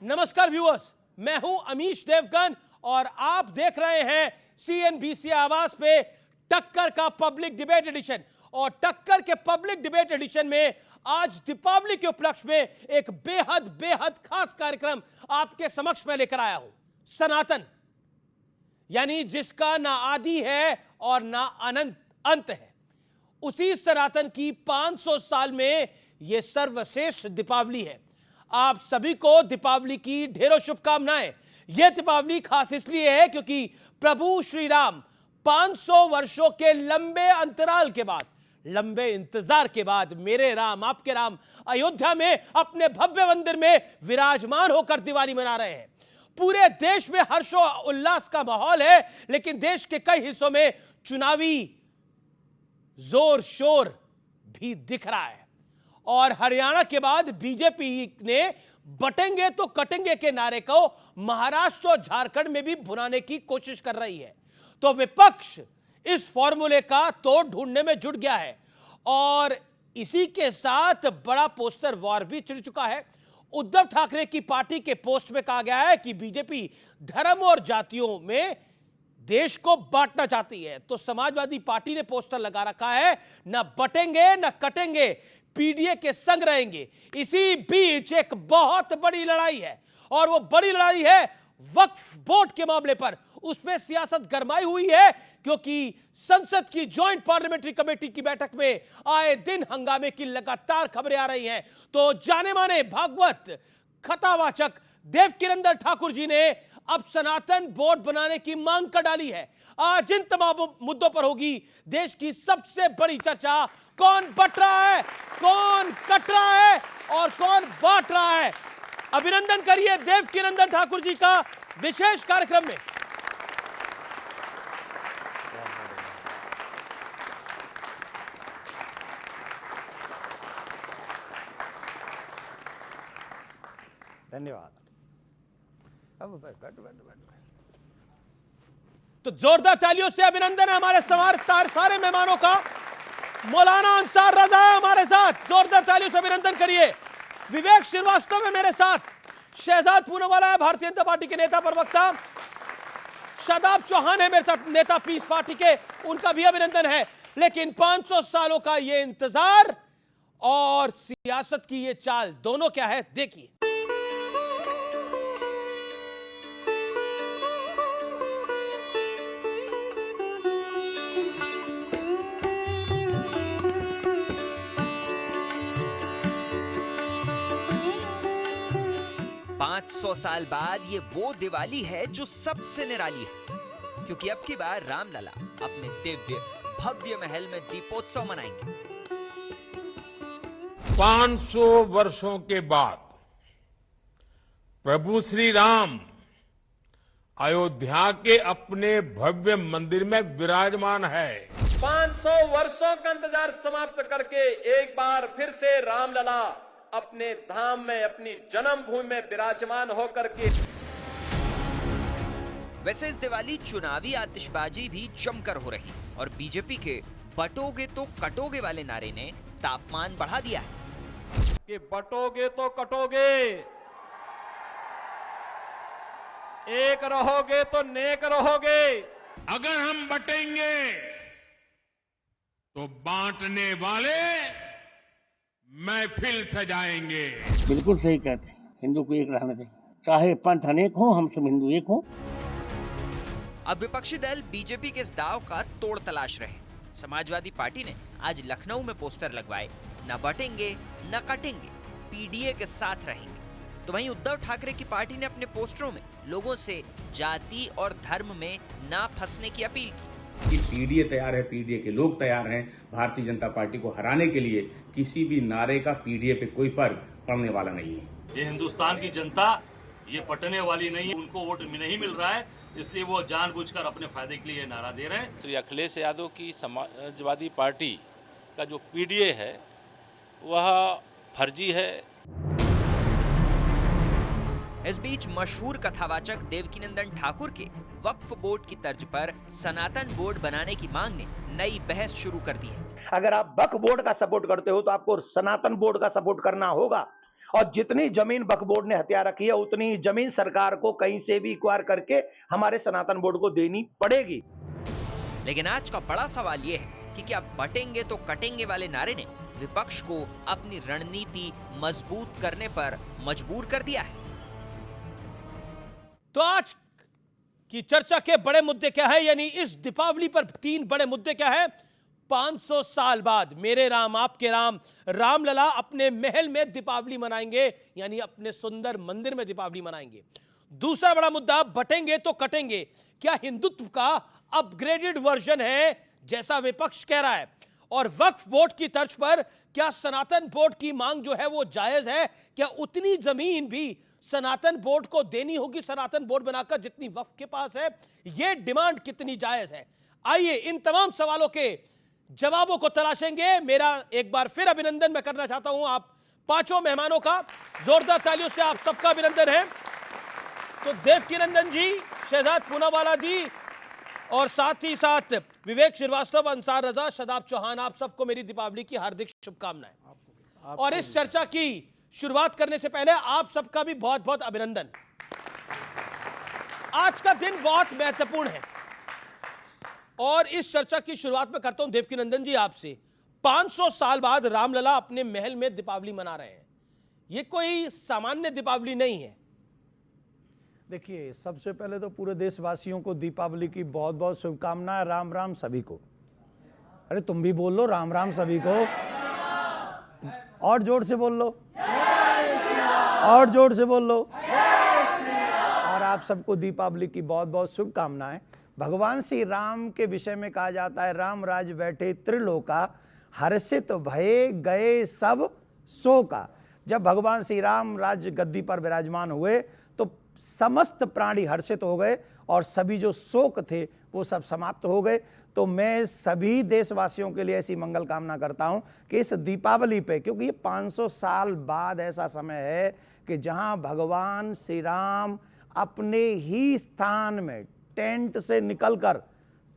नमस्कार व्यूअर्स, मैं हूं अमीश देवगन और आप देख रहे हैं सीएनबीसी आवाज पे टक्कर का पब्लिक डिबेट एडिशन। और टक्कर के पब्लिक डिबेट एडिशन में आज दीपावली के उपलक्ष्य में एक बेहद बेहद खास कार्यक्रम आपके समक्ष में लेकर आया हूं। सनातन, यानी जिसका ना आदि है और ना अनंत अंत है, उसी सनातन की 500 साल में यह सर्वश्रेष्ठ दीपावली है। आप सभी को दीपावली की ढेरों शुभकामनाएं। यह दीपावली खास इसलिए है क्योंकि प्रभु श्री राम 500 वर्षों के लंबे अंतराल के बाद, लंबे इंतजार के बाद मेरे राम आपके राम अयोध्या में अपने भव्य मंदिर में विराजमान होकर दिवाली मना रहे हैं। पूरे देश में हर्षो उल्लास का माहौल है, लेकिन देश के कई हिस्सों में चुनावी जोर शोर भी दिख रहा है। और हरियाणा के बाद बीजेपी ने बटेंगे तो कटेंगे के नारे को महाराष्ट्र और झारखंड में भी भुनाने की कोशिश कर रही है। तो विपक्ष इस फॉर्मूले का तोड़ ढूंढने में जुट गया है और इसी के साथ बड़ा पोस्टर वॉर भी छिड़ चुका है। उद्धव ठाकरे की पार्टी के पोस्ट में कहा गया है कि बीजेपी धर्म और जातियों में देश को बांटना चाहती है। तो समाजवादी पार्टी ने पोस्टर लगा रखा है, न बटेंगे न कटेंगे, पीडीए के संग रहेंगे। इसी बीच एक बहुत बड़ी लड़ाई है और वो बड़ी लड़ाई है वक्फ बोर्ड के मामले पर। उसमें सियासत गरमाई हुई है क्योंकि संसद की जॉइंट पार्लियामेंट्री कमेटी की बैठक में आए दिन हंगामे की लगातार खबरें आ रही हैं। तो जाने माने भागवत कथावाचक देवकीनंदन ठाकुर जी ने अब सनातन बोर्ड बनाने की मांग कर डाली है। आज इन तमाम मुद्दों पर होगी देश की सबसे बड़ी चर्चा। कौन बट रहा है, कौन कट रहा है और कौन बांट रहा है। अभिनंदन करिए देवकीनंदन ठाकुर जी का विशेष कार्यक्रम में। धन्यवाद। तो जोरदार तालियों से अभिनंदन है हमारे सारे मेहमानों का। मौलाना अंसार रजा है हमारे साथ, जोरदार तालियों से अभिनंदन करिए। विवेक श्रीवास्तव है मेरे साथ, शहजाद पूनावाला है भारतीय जनता पार्टी के नेता प्रवक्ता, शादाब चौहान है मेरे साथ नेता पीस पार्टी के, उनका भी अभिनंदन है। लेकिन 500 सालों का यह इंतजार और सियासत की यह चाल, दोनों क्या है देखिए। सौ साल बाद ये वो दिवाली है जो सबसे निराली है, क्योंकि अब की बार रामलला अपने दिव्य भव्य महल में दीपोत्सव मनाएंगे। 500 वर्षों के बाद प्रभु श्री राम अयोध्या के अपने भव्य मंदिर में विराजमान है। 500 वर्षों का इंतजार समाप्त करके एक बार फिर से रामलला अपने धाम में, अपनी जन्मभूमि में विराजमान होकर के। वैसे इस दिवाली चुनावी आतिशबाजी भी जमकर हो रही और बीजेपी के बटोगे तो कटोगे वाले नारे ने तापमान बढ़ा दिया है कि बटोगे तो कटोगे, एक रहोगे तो नेक रहोगे। अगर हम बटेंगे तो बांटने वाले महफिल सजाएंगे। बिल्कुल सही कहते हैं, हिंदू को एक रहना चाहिए, चाहे पंथ अनेक हो, हम सब हिंदू एक हो। अब विपक्षी दल बीजेपी के इस दाव का तोड़ तलाश रहे। समाजवादी पार्टी ने आज लखनऊ में पोस्टर लगवाए, न बटेंगे न कटेंगे, पीडीए के साथ रहेंगे। तो वहीं उद्धव ठाकरे की पार्टी ने अपने पोस्टरों में लोगों से जाति और धर्म में ना फंसने की अपील की। कि पीडीए तैयार है, पीडीए के लोग तैयार हैं भारतीय जनता पार्टी को हराने के लिए। किसी भी नारे का पीडीए पे कोई फर्क पड़ने वाला नहीं है। ये हिंदुस्तान की जनता ये पटने वाली नहीं है, उनको वोट नहीं मिल रहा है, इसलिए वो जानबूझकर अपने फायदे के लिए नारा दे रहे हैं। श्री अखिलेश यादव की समाजवादी पार्टी का जो पीडीए है वह फर्जी है। इस बीच मशहूर कथावाचक देवकीनंदन ठाकुर के वक्फ बोर्ड की तर्ज पर सनातन बोर्ड बनाने की मांग ने नई बहस शुरू कर दी है। अगर आप वक्फ बोर्ड का सपोर्ट करते हो तो आपको सनातन बोर्ड का सपोर्ट करना होगा। और जितनी जमीन वक्फ बोर्ड ने हथिया रखी है उतनी ही जमीन सरकार को कहीं से भी एक्वायर करके हमारे सनातन बोर्ड को देनी पड़ेगी। लेकिन आज का बड़ा सवाल यह है कि क्या बटेंगे तो कटेंगे वाले नारे ने विपक्ष को अपनी रणनीति मजबूत करने पर मजबूर कर दिया है? तो आज की चर्चा के बड़े मुद्दे क्या है, यानी इस दीपावली पर 3 बड़े मुद्दे क्या है। 500 साल बाद मेरे राम आपके राम रामलला अपने महल में दीपावली मनाएंगे, यानी अपने सुंदर मंदिर में दीपावली मनाएंगे। दूसरा बड़ा मुद्दा, बटेंगे तो कटेंगे, क्या हिंदुत्व का अपग्रेडेड वर्जन है जैसा विपक्ष कह रहा है? और वक्फ बोर्ड की तर्ज पर क्या सनातन बोर्ड की मांग जो है वो जायज है? क्या उतनी जमीन भी सनातन बोर्ड को देनी होगी सनातन बोर्ड बनाकर जितनी वक्फ के पास है? यह डिमांड कितनी जायज है? आइए इन तमाम सवालों के जवाबों को तलाशेंगे। मेरा एक बार फिर अभिनंदन मैं करना चाहता हूं आप 5 मेहमानों का, जोरदार तालियों से आप सबका अभिनंदन है। तो देवकीनंदन जी, शहजाद पूनावाला जी और साथ ही साथ विवेक श्रीवास्तव, अंसार रजा, शदाब चौहान, आप सबको मेरी दीपावली की हार्दिक शुभकामनाएं। और इस चर्चा की शुरुआत करने से पहले आप सबका भी बहुत बहुत अभिनंदन। आज का दिन बहुत महत्वपूर्ण है और इस चर्चा की शुरुआत में करता हूं देवकीनंदन जी आपसे। 500 साल बाद रामलला अपने महल में दीपावली मना रहे हैं, यह कोई सामान्य दीपावली नहीं है। देखिए, सबसे पहले तो पूरे देशवासियों को दीपावली की बहुत बहुत शुभकामनाएं। राम राम सभी को। अरे तुम भी बोल लो राम राम सभी को, और जोर से बोल लो, और जोर से बोल लो। और आप सबको दीपावली की बहुत बहुत शुभकामनाएं। भगवान श्री राम के विषय में कहा जाता है, राम राज बैठे त्रिलोका, हर्षित भये गए सब शोका। जब भगवान श्री राम राज गद्दी पर विराजमान हुए तो समस्त प्राणी हर्षित हो गए और सभी जो शोक थे वो सब समाप्त हो गए। तो मैं सभी देशवासियों के लिए ऐसी मंगल कामना करता हूं कि इस दीपावली पे, क्योंकि ये 500 साल बाद ऐसा समय है कि जहां भगवान श्री राम अपने ही स्थान में टेंट से निकलकर,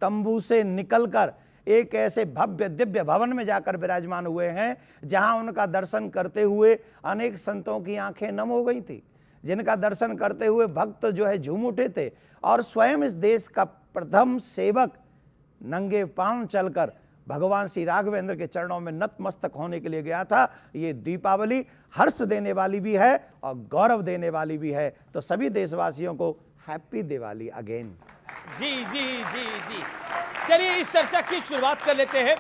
तंबू से निकलकर एक ऐसे भव्य दिव्य भवन में जाकर विराजमान हुए हैं जहां उनका दर्शन करते हुए अनेक संतों की आंखें नम हो गई थी, जिनका दर्शन करते हुए भक्त जो है झूम उठे थे। और स्वयं इस देश का प्रथम सेवक नंगे पांव चलकर भगवान श्री राघवेंद्र के चरणों में नतमस्तक होने के लिए गया था। ये दीपावली हर्ष देने वाली भी है और गौरव देने वाली भी है। तो सभी देशवासियों को हैप्पी दिवाली अगेन। जी जी जी जी, चलिए इस चर्चा की शुरुआत कर लेते हैं।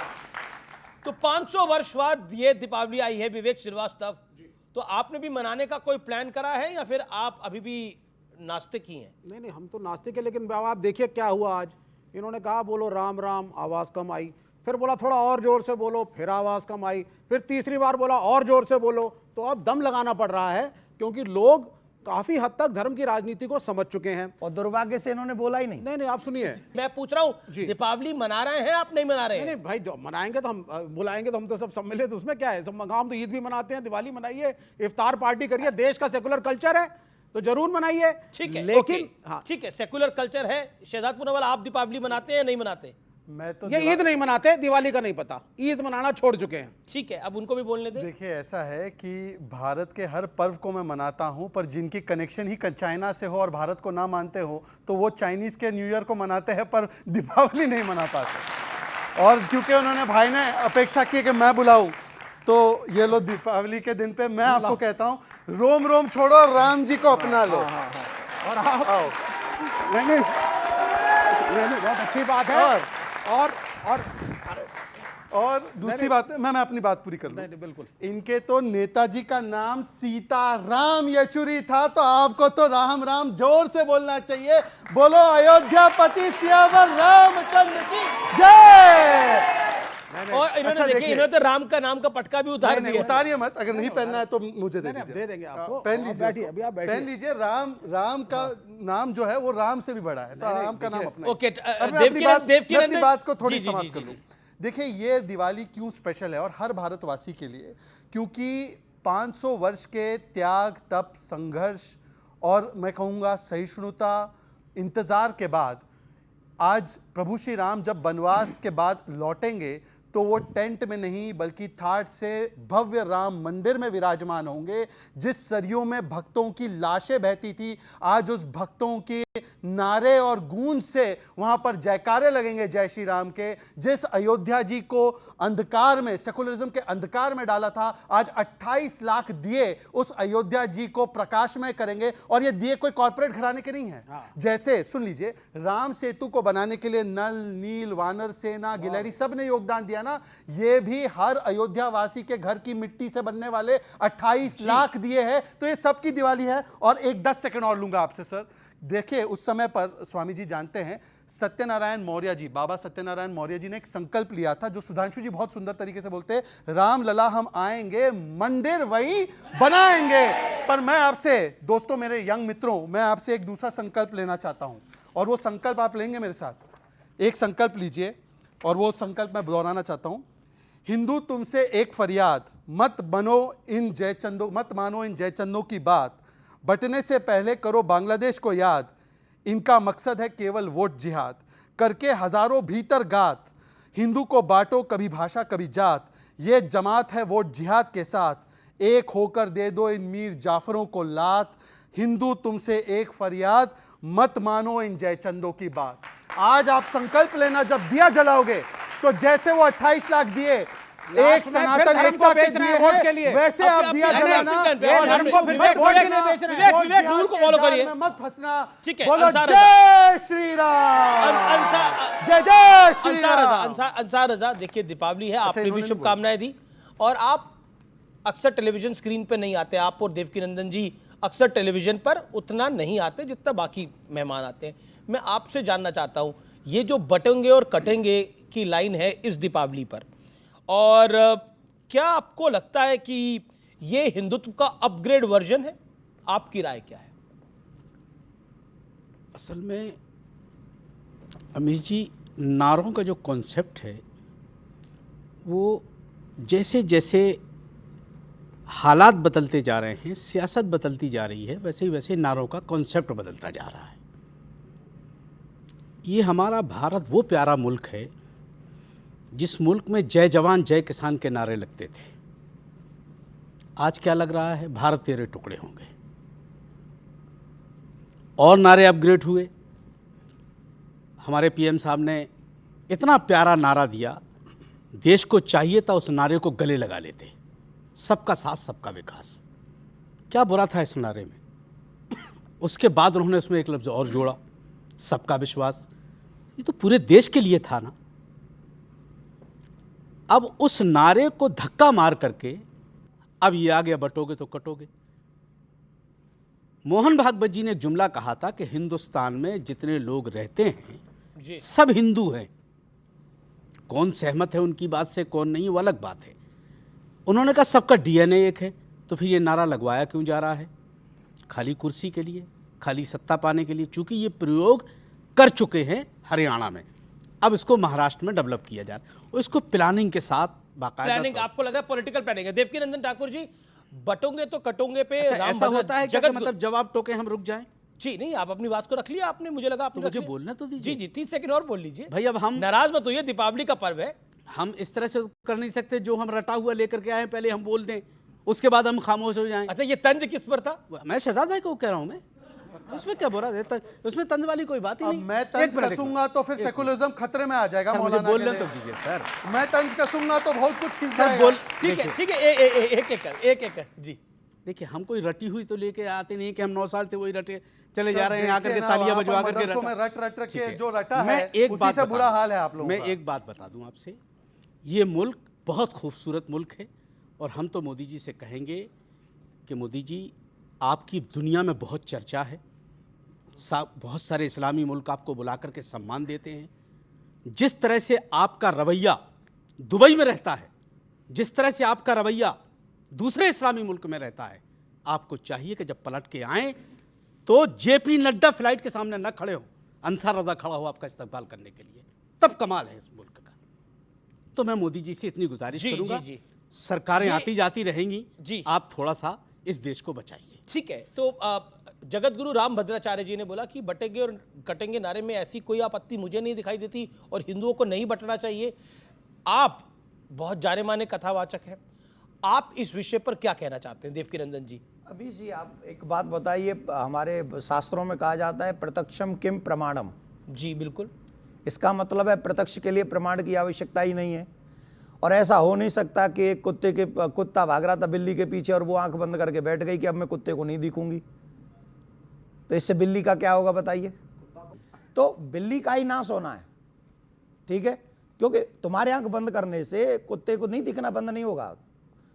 तो 500 वर्ष बाद ये दीपावली आई है। विवेक श्रीवास्तव, तो आपने भी मनाने का कोई प्लान करा है या फिर आप अभी भी नास्तिक ही हैं? नहीं, हम तो नास्तिक है, लेकिन आप देखिए क्या हुआ आज। इन्होंने कहा बोलो राम राम, आवाज़ कम आई, फिर बोला थोड़ा और जोर से बोलो, फिर आवाज़ कम आई, फिर तीसरी बार बोला और जोर से बोलो। तो अब दम लगाना पड़ रहा है क्योंकि लोग काफी हद तक धर्म की राजनीति को समझ चुके हैं और दुर्भाग्य से इन्होंने बोला ही नहीं। नहीं, आप सुनिए, मैं पूछ रहा हूँ दीपावली मना रहे हैं आप नहीं मना रहे हैं? नहीं भाई, जो मनाएंगे तो हम बुलाएंगे तो हम तो सब सम्मिलित, उसमें क्या है। सब हम तो ईद भी मनाते हैं, दिवाली मनाइए, इफ्तार पार्टी करिए, देश का सेकुलर कल्चर है तो जरूर मनाइए। ठीक है, लेकिन हाँ ठीक है, सेकुलर कल्चर है। शहजाद पूनावाला, आप दीपावली मनाते हैं नहीं मनाते? मैं तो ये ईद नहीं मनाते, दिवाली का नहीं पता, ईद मनाना छोड़ चुके हैं। ठीक है, अब उनको भी बोलने दें। देखिए, ऐसा है कि भारत के हर पर्व को मैं मनाता हूं, पर जिनकी कनेक्शन ही चाइना से हो और भारत को ना मानते हो तो वो चाइनीज के न्यू ईयर को मनाते हैं पर दीपावली नहीं मना पाते। और क्योंकि उन्होंने भाई ने अपेक्षा की कि मैं बुलाऊं, तो ये लो दीपावली के दिन पे मैं आपको कहता हूं, रोम रोम छोड़ो और राम जी को अपना लो। और आप आओ, नहीं, बहुत अच्छी बात है। और दूसरी बात, मैं अपनी बात पूरी कर लूं। नहीं, बिल्कुल। इनके तो नेताजी का नाम सीताराम येचुरी था, तो आपको तो राम राम जोर से बोलना चाहिए। बोलो अयोध्यापति सियावर रामचंद्र की जय। और इन्होंने देखिए, इन्होंने तो राम का नाम का पटका भी उतार दिया। उतारिए मत, अगर नहीं पहनना है तो मुझे दे दीजिए। दे देंगे आपको, पहन लीजिए, पहन लीजिए। राम का नाम जो है वो राम से भी बड़ा है, तो राम का नाम अपना। ओके, अपनी बात को थोड़ी समाप्त कर लूं। देखिए, ये दिवाली क्यों स्पेशल है और हर भारतवासी के लिए, क्योंकि 500 वर्ष के त्याग, तप, संघर्ष और मैं कहूँगा सहिष्णुता, इंतजार के बाद आज प्रभु श्री राम जब वनवास के बाद लौटेंगे तो तो वो टेंट में नहीं बल्कि थाट से भव्य राम मंदिर में विराजमान होंगे। जिस सरयू में भक्तों की लाशें बहती थी, आज उस भक्तों के नारे और गूंज से वहां पर जयकारे लगेंगे जय श्री राम के। जिस अयोध्या जी को अंधकार में, सेकुलरिज्म के अंधकार में डाला था, आज 28 लाख दिए उस अयोध्या जी को प्रकाशमय करेंगे। और ये दिए कोई कॉर्पोरेट घराने के नहीं है। जैसे सुन लीजिए, राम सेतु को बनाने के लिए नल, नील, वानर सेना, गिलहरी सब ने योगदान दिया ना, ये भी हर अयोध्या वासी के घर की मिट्टी से बनने वाले 28 लाख दिए हैं। तो ये सबकी दिवाली है। और एक 10 सेकंड और लूंगा आपसे सर। देखिए, उस समय पर स्वामी जी जानते हैं, सत्यनारायण मौर्य जी, बाबा सत्यनारायण मौर्य जी ने एक संकल्प लिया था, जो सुधांशु जी बहुत सुंदर तरीके से बोलते हैं, राम लला हम आएंगे, मंदिर वही बनाएंगे। पर मैं आपसे, दोस्तों, मेरे यंग मित्रों, मैं आपसे एक दूसरा संकल्प लेना चाहता हूं, और वो संकल्प आप लेंगे मेरे साथ। एक संकल्प लीजिए, और वो संकल्प मैं दोहराना चाहता हूं। हिंदू तुमसे एक फरियाद, मत मानो इन जयचंदों की बात, बटने से पहले करो बांग्लादेश को याद, इनका मकसद है केवल वोट जिहाद, करके हजारों भीतर गात, हिंदू को बांटो कभी भाषा कभी जात, ये जमात है वोट जिहाद के साथ, एक होकर दे दो इन मीर जाफरों को लात, हिंदू तुमसे एक फरियाद, मत मानो इन जयचंदों की बात। आज आप संकल्प लेना, जब दिया जलाओगे तो जैसे वो 28 लाख दिए एक सनातन एकता के दिए हैं, वैसे आप दिया जलाना और हमको फिर वोट के लिए बेच रहे हैं। विवेक रूल को फॉलो करिए, मत फंसना। ठीक है, बोलो जय श्री राम, जय जय श्री राम। अंसार रजा, देखिए दीपावली है, आपने भी शुभकामनाएं दी, और आप अक्सर टेलीविजन स्क्रीन पे नहीं आते। आप और देवकीनंदन जी अक्सर टेलीविजन पर उतना नहीं आते जितना बाकी मेहमान आते हैं। मैं आपसे जानना चाहता हूं, ये जो बटेंगे और कटेंगे की लाइन है इस दीपावली पर, और क्या आपको लगता है कि ये हिंदुत्व का अपग्रेड वर्जन है? आपकी राय क्या है? असल में अमीश जी, नारों का जो कॉन्सेप्ट है वो जैसे जैसे हालात बदलते जा रहे हैं, सियासत बदलती जा रही है, वैसे ही वैसे नारों का कॉन्सेप्ट बदलता जा रहा है। ये हमारा भारत वो प्यारा मुल्क है जिस मुल्क में जय जवान जय किसान के नारे लगते थे। आज क्या लग रहा है? भारत तेरे टुकड़े होंगे। और नारे अपग्रेड हुए। हमारे पीएम साहब ने इतना प्यारा नारा दिया, देश को चाहिए था उस नारे को गले लगा लेते, सबका साथ सबका विकास। क्या बुरा था इस नारे में? उसके बाद उन्होंने उसमें एक लफ्ज़ और जोड़ा, सबका विश्वास। ये तो पूरे देश के लिए था ना। अब उस नारे को धक्का मार करके अब ये आ गया, बटोगे तो कटोगे। मोहन भागवत जी ने एक जुमला कहा था कि हिंदुस्तान में जितने लोग रहते हैं सब हिंदू हैं। कौन सहमत है उनकी बात से, कौन नहीं, वो अलग बात है। उन्होंने कहा सबका डीएनए एक है। तो फिर ये नारा लगवाया क्यों जा रहा है? खाली कुर्सी के लिए, खाली सत्ता पाने के लिए। चूंकि ये प्रयोग कर चुके हैं हरियाणा में, अब इसको महाराष्ट्र में डेवलप किया जा रहा है, और इसको प्लानिंग के साथ बाकायदा। प्लानिंग आपको लग रहा है पॉलिटिकल प्लानिंग है? देवकीनंदन ठाकुर जी, बटोगे तो कटोगे पे ऐसा होता है क्या? मतलब जवाब टोके हम रुक जाएं? जी नहीं, आप अपनी बात को रख लिया आपने, मुझे लगा आपने मुझे बोलना तो दीजिए। जी 30 सेकंड और बोल लीजिए भाई। अब हम नाराज मत होइए, दीपावली का पर्व है। हम इस तरह से कर नहीं सकते, जो हम रटा हुआ लेकर के आए पहले हम बोल दें, उसके बाद हम खामोश हो जाएं। अच्छा, ये तंज किस पर था? मैं शहजाद भाई को कह रहा हूं। मैं उसमें क्या बुरा है? उसमें तंज वाली कोई बात ही नहीं। मैं तंज कसूंगा तो फिर सेकुलरिज्म खतरे में आ जाएगा। मौलाना बोलने तो दीजिए सर। मैं तंज कसूंगा तो बहुत कुछ खिंच जाएगा। ठीक है ठीक है, एक जी। देखिए, हम कोई रटी हुई तो लेके आते नहीं कि हम 9 साल से वही रटे चले जा रहे हैं, आकर के तालियां बजवा करके रट के जो रटा है उसी से बुरा हाल है आप लोगों का। मैं एक बात बता दूं आपसे, ये मुल्क बहुत खूबसूरत मुल्क है, और हम तो मोदी जी से कहेंगे कि मोदी जी, आपकी दुनिया में बहुत चर्चा है, बहुत सारे इस्लामी मुल्क आपको बुला करके सम्मान देते हैं। जिस तरह से आपका रवैया दुबई में रहता है, जिस तरह से आपका रवैया दूसरे इस्लामी मुल्क में रहता है, आपको चाहिए कि जब पलट के आएँ तो जेपी नड्डा फ्लाइट के सामने न खड़े हो, अंसार रजा खड़ा हो आपका इस्तकबाल करने के लिए। तब कमाल है इस मुल्क का। तो मैं मोदी जी से इतनी गुजारिश करूंगा, सरकारें आती जाती रहेंगी जी, आप थोड़ा सा इस देश को बचाइए। ठीक है। तो जगत गुरु राम भद्राचार्य जी ने बोला कि बटेंगे और कटेंगे नारे में ऐसी कोई आपत्ति मुझे नहीं दिखाई देती, और हिंदुओं को नहीं बटना चाहिए। आप बहुत जाने माने कथावाचक हैं। आप इस विषय पर क्या कहना चाहते हैं देवकी नंदन जी? अभी जी आप एक बात बताइए, हमारे शास्त्रों में कहा जाता है प्रत्यक्षम किम प्रमाणम। जी बिल्कुल, इसका मतलब है प्रत्यक्ष के लिए प्रमाण की आवश्यकता ही नहीं है। और ऐसा हो नहीं सकता कि एक कुत्ता भाग रहा था बिल्ली के पीछे और वो आंख बंद करके बैठ गई कि अब मैं कुत्ते को नहीं दिखूंगी, तो इससे बिल्ली का क्या होगा बताइए? तो बिल्ली का ही नाश होना है, ठीक है, क्योंकि तुम्हारे आंख बंद करने से कुत्ते को नहीं दिखना बंद नहीं होगा,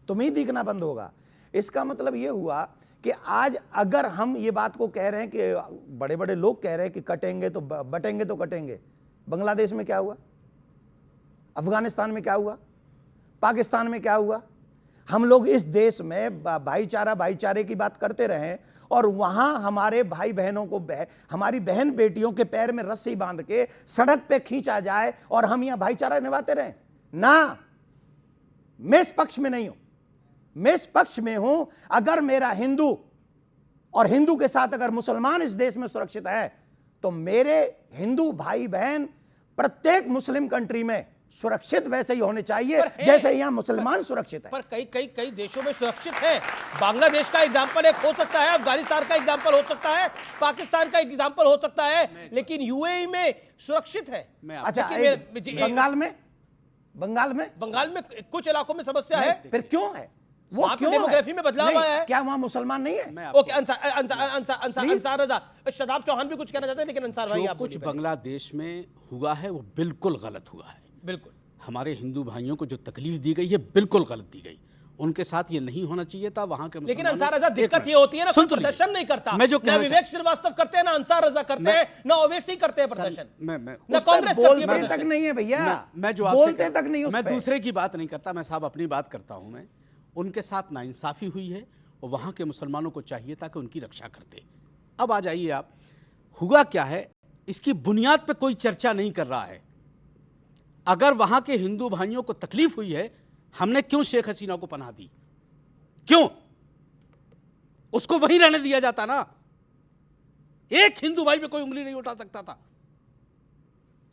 तुम्हें ही दिखना बंद होगा। इसका मतलब ये हुआ कि आज अगर हम ये बात को कह रहे हैं कि बड़े बड़े लोग कह रहे हैं कि कटेंगे तो बटेंगे तो कटेंगे, बांग्लादेश में क्या हुआ, अफगानिस्तान में क्या हुआ, पाकिस्तान में क्या हुआ? हम लोग इस देश में भाईचारे की बात करते रहे और वहां हमारे भाई बहनों को हमारी बहन बेटियों के पैर में रस्सी बांध के सड़क पे खींचा जाए और हम यहां भाईचारा निभाते रहे ना। मैं इस पक्ष में नहीं हूं, मैं इस पक्ष में हूं अगर मेरा हिंदू और हिंदू के साथ अगर मुसलमान इस देश में सुरक्षित है तो मेरे हिंदू भाई बहन प्रत्येक मुस्लिम कंट्री में सुरक्षित वैसे ही होने चाहिए जैसे यहां मुसलमान सुरक्षित है। पर कई देशों में सुरक्षित है। बांग्लादेश का एग्जांपल एक हो सकता है, अफगानिस्तान का एग्जांपल हो सकता है, पाकिस्तान का एग्जांपल हो सकता है, लेकिन यूएई में सुरक्षित है। अच्छा, बंगाल में कुछ इलाकों में समस्या है। फिर क्यों है? वो क्यों डेमोग्राफी में बदलाव आया है? क्या वहां मुसलमान नहीं है? ओके, अंसार रजा, शदाब चौहान भी कुछ कहना चाहते हैं, लेकिन अंसार भाई आप कुछ बांग्लादेश में हुआ है वो बिल्कुल गलत हुआ है। बिल्कुल, हमारे हिंदू भाइयों को जो तकलीफ दी गई है बिल्कुल गलत दी गई, उनके साथ ये नहीं होना चाहिए था। वहां के लेकिन अंसार रजा दिक्कत ये होती है ना, कोई प्रदर्शन नहीं करता। मैं जो ना विवेक श्रीवास्तव करते हैं, ना अंसार रजा करते हैं, ना ओवैसी करते हैं प्रदर्शन, ना कांग्रेस करती है प्रदर्शन। तक नहीं है भैया, मैं जो बोलते तक नहीं, मैं दूसरे की बात नहीं करता, मैं साहब अपनी बात करता हूं। मैं उनके साथ नाइंसाफी हुई है और वहां के मुसलमानों को चाहिए था कि उनकी रक्षा करते। अब आ जाइए आप, हुआ क्या है इसकी बुनियाद पे कोई चर्चा नहीं कर रहा है। अगर वहां के हिंदू भाइयों को तकलीफ हुई है, हमने क्यों शेख हसीना को पनाह दी? क्यों? उसको वहीं रहने दिया जाता ना। एक हिंदू भाई पे कोई उंगली नहीं उठा सकता था,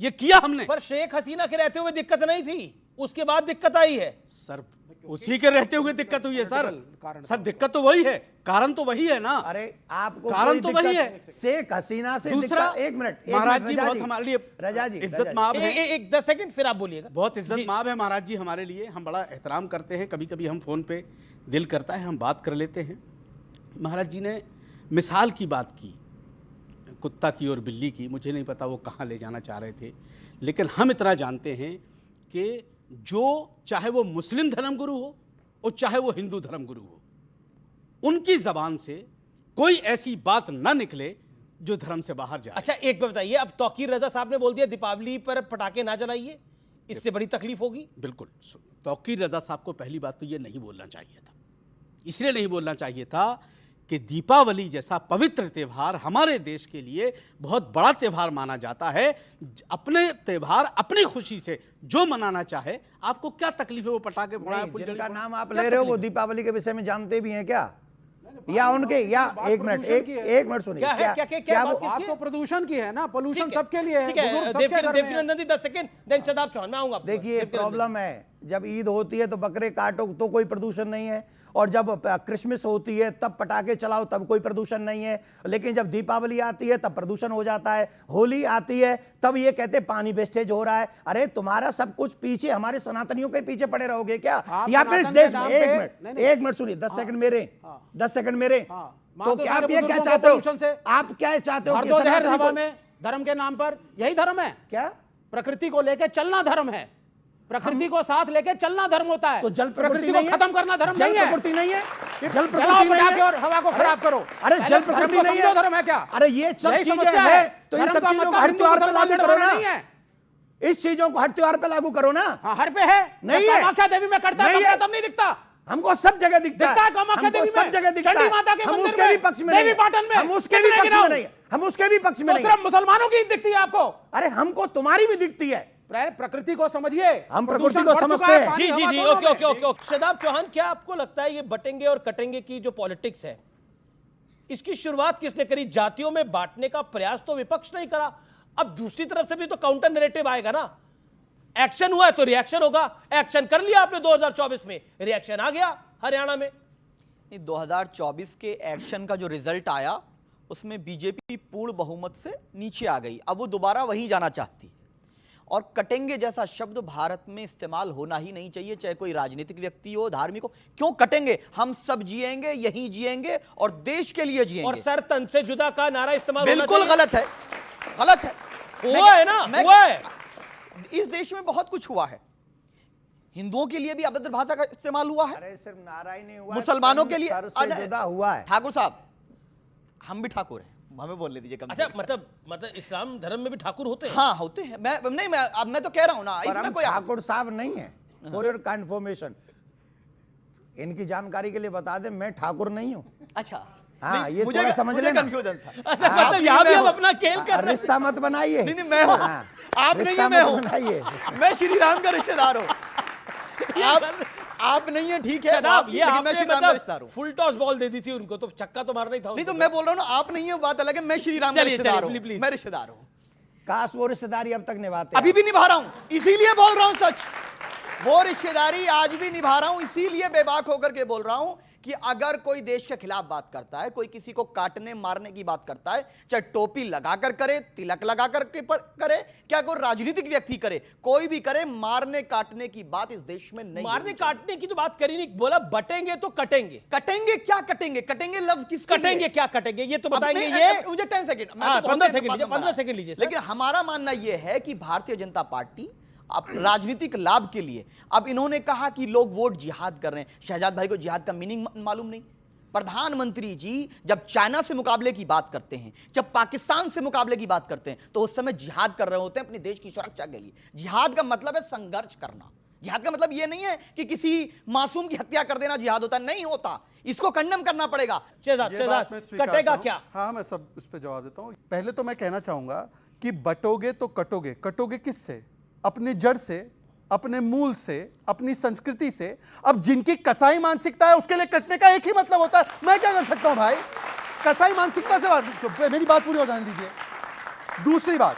ये किया हमने। पर शेख हसीना के रहते हुए दिक्कत नहीं थी, उसके बाद दिक्कत आई है सर। उसी के रहते हुए दिक्कत हुई है सर दिक्कत तो वही है, कारण तो वही है ना। अरे आपको कारण तो वही है। शेख हसीना से दूसरा, एक मिनट महाराज जी बहुत हमारे लिए रजा जी इज्जत माब है। एक 10 सेकंड फिर आप बोलिएगा। बहुत इज्जत माब है महाराज जी हमारे लिए, हम बड़ा एहतराम करते हैं। कभी कभी हम फोन पे दिल करता है हम बात कर लेते हैं। महाराज जी ने मिसाल की बात की, कुत्ता की और बिल्ली की, मुझे नहीं पता वो कहाँ ले जाना चाह रहे थे, लेकिन हम इतना जानते हैं कि जो चाहे वो मुस्लिम धर्मगुरु हो और चाहे वो हिंदू धर्मगुरु हो, उनकी जबान से कोई ऐसी बात ना निकले जो धर्म से बाहर जाए। अच्छा एक बात बताइए, अब तौकीर रजा साहब ने बोल दिया दीपावली पर पटाखे ना जलाइए, इससे बड़ी तकलीफ होगी? बिल्कुल, तौकीर रजा साहब को पहली बात तो ये नहीं बोलना चाहिए था। इसलिए नहीं बोलना चाहिए था कि दीपावली जैसा पवित्र त्यौहार हमारे देश के लिए बहुत बड़ा त्यौहार माना जाता है। अपने त्यौहार अपनी खुशी से जो मनाना चाहे, आपको क्या तकलीफ है वो पटाखे फोड़ाए? जिनका नाम आप ले रहे हो वो दीपावली के विषय में जानते भी हैं क्या? या उनके या एक मिनट सुनिए, क्या बात तो प्रदूषण की है ना, पोल्यूशन सबके लिए है। देवकी नंदन जी 10 सेकंड, देन शदाब चौहान, मैं आऊंगा। देखिए प्रॉब्लम है, जब ईद होती है तो बकरे काटो तो कोई प्रदूषण नहीं है, और जब क्रिसमस होती है तब पटाखे चलाओ तब कोई प्रदूषण नहीं है, लेकिन जब दीपावली आती है तब प्रदूषण हो जाता है। होली आती है तब ये कहते पानी वेस्टेज हो रहा है। अरे तुम्हारा सब कुछ पीछे हमारे सनातनियों के पीछे पड़े रहोगे क्या? या फिर इस देश में एक मिनट सुनिए, 10 सेकंड मेरे, 10 सेकंड मेरे। तो क्या आप ये क्या चाहते हो? आप क्या चाहते हो? हवा में धर्म के नाम पर, यही धर्म है क्या? प्रकृति को लेकर चलना धर्म है, प्रकृति को साथ लेके चलना धर्म होता है। तो जल प्रकृति को खत्म करना धर्म नहीं है। प्रकृति नहीं है, जल प्रकृति नहीं है और हवा को खराब करो। अरे जल प्रकृति नहीं है, धर्म है क्या? अरे ये सब चीजें हैं तो इन सब चीजों को हर त्योहार पे लागू करो ना। इस चीजों को हर त्योहार पे लागू करो ना। हर पे है नहीं है, कामाख्या देवी में करता है तब नहीं दिखता। हमको सब जगह दिखता है, कामाख्या देवी में, सब जगह दिखता है। माता के हम उसके भी पक्ष में देवी पाटन में, हम उसके भी पक्ष में नहीं, हम उसके भी पक्ष में नहीं। सिर्फ मुसलमानों की दिखती है आपको? अरे हमको तुम्हारी भी दिखती है। प्रकृति को समझिए, हम प्रकृति को समझते हैं। जी जी जी, ओके। शदाब चौहान, क्या आपको लगता है ये बटेंगे और कटेंगे की जो पॉलिटिक्स है, इसकी शुरुआत किसने करी? जातियों में बांटने का प्रयास तो विपक्ष नहीं करा, अब दूसरी तरफ से भी तो काउंटर नैरेटिव आएगा ना। एक्शन हुआ है तो रिएक्शन होगा। एक्शन कर लिया आपने 2024 में, रिएक्शन आ गया हरियाणा में। 2024 के एक्शन का जो रिजल्ट आया उसमें बीजेपी पूर्ण बहुमत से नीचे आ गई। अब वो दोबारा वहीं जाना चाहती है। और कटेंगे जैसा शब्द भारत में इस्तेमाल होना ही नहीं चाहिए, चाहे कोई राजनीतिक व्यक्ति हो, धार्मिक हो। क्यों कटेंगे? हम सब जिएंगे, यहीं जिएंगे और देश के लिए जिएंगे। और सर तन से जुदा का नारा इस्तेमाल बिल्कुल गलत है, गलत है। हुआ है ना, हुआ है। इस देश में बहुत कुछ हुआ है। हिंदुओं के लिए भी अभद्र भाषा का इस्तेमाल हुआ है। अरे सिर्फ नारा ही नहीं हुआ, मुसलमानों के लिए सर से जुदा हुआ है। ठाकुर साहब, हम भी ठाकुर हैं, हमें बोलने दीजिए। अच्छा, मतलब इस्लाम धर्म में भी ठाकुर होते हैं? हाँ होते हैं। मैं तो कह रहा हूं ना, इसमें कोई ठाकुर साहब नहीं है। फॉर योर कंफर्मेशन, इनकी जानकारी के लिए बता दें, मैं ठाकुर नहीं हूं। अच्छा, हाँ, ये थोड़ा समझ लेना। कंफ्यूजन था। अच्छा, मतलब यहाँ भी हम अपना खेल कर रहे हैं। रिश्ता मत बनाइए। नहीं, मैं हूं, आप नहीं है, मैं हूं। मैं श्री राम का रिश्तेदार हूं। आप नहीं है, ठीक है। ये आपने मतलब फुल टॉस बॉल दे दी थी उनको, तो छक्का तो मारना ही था। नहीं तो मैं बोल रहा हूं ना, आप नहीं है, बात अलग है। मैं श्री राम का रिश्तेदार हूं, मैं रिश्तेदार हूं। काश वो रिश्तेदारी अब तक निभाते। अभी भी निभा रहा हूं, इसीलिए बोल रहा हूं सच। वो रिश्तेदारी आज भी निभा रहा हूं, इसीलिए बेबाक होकर के बोल रहा हूं कि अगर कोई देश के खिलाफ बात करता है, कोई किसी को काटने मारने की बात करता है, चाहे टोपी लगाकर करे, तिलक लगाकर करे, क्या कोई राजनीतिक व्यक्ति करे, कोई भी करे, मारने काटने की बात इस देश में नहीं। मारने काटने की तो बात करी नहीं, बोला बटेंगे तो कटेंगे। कटेंगे क्या कटेंगे? कटेंगे लफ्ज किस कटेंगे क्या कटेंगे ये तो बताएंगे। ये मुझे 10 सेकंड, 15 सेकंड लीजिए। लेकिन हमारा मानना यह है कि भारतीय जनता पार्टी अब राजनीतिक लाभ के लिए, अब इन्होंने कहा कि लोग वोट जिहाद कर रहे हैं। शहजाद भाई को जिहाद का मीनिंग मालूम नहीं। प्रधानमंत्री जी जब चाइना से मुकाबले की बात करते हैं, जब पाकिस्तान से मुकाबले की बात करते हैं, तो उस समय जिहाद कर रहे होते हैं अपने देश की सुरक्षा के लिए। जिहाद का मतलब है संघर्ष करना। जिहाद का मतलब यह नहीं है कि किसी मासूम की हत्या कर देना जिहाद होता, नहीं होता। इसको कंडेम करना पड़ेगा। कटेगा क्या? हाँ, मैं सब इस पे जवाब देता हूँ। पहले तो मैं कहना चाहूंगा कि बटोगे तो कटोगे। कटोगे किससे? अपने जड़ से, अपने मूल से, अपनी संस्कृति से। अब जिनकी कसाई मानसिकता है उसके लिए कटने का एक ही मतलब होता है। मैं क्या कर सकता हूं भाई? कसाई मानसिकता से मेरी बात पूरी हो जाने दीजिए। दूसरी बात,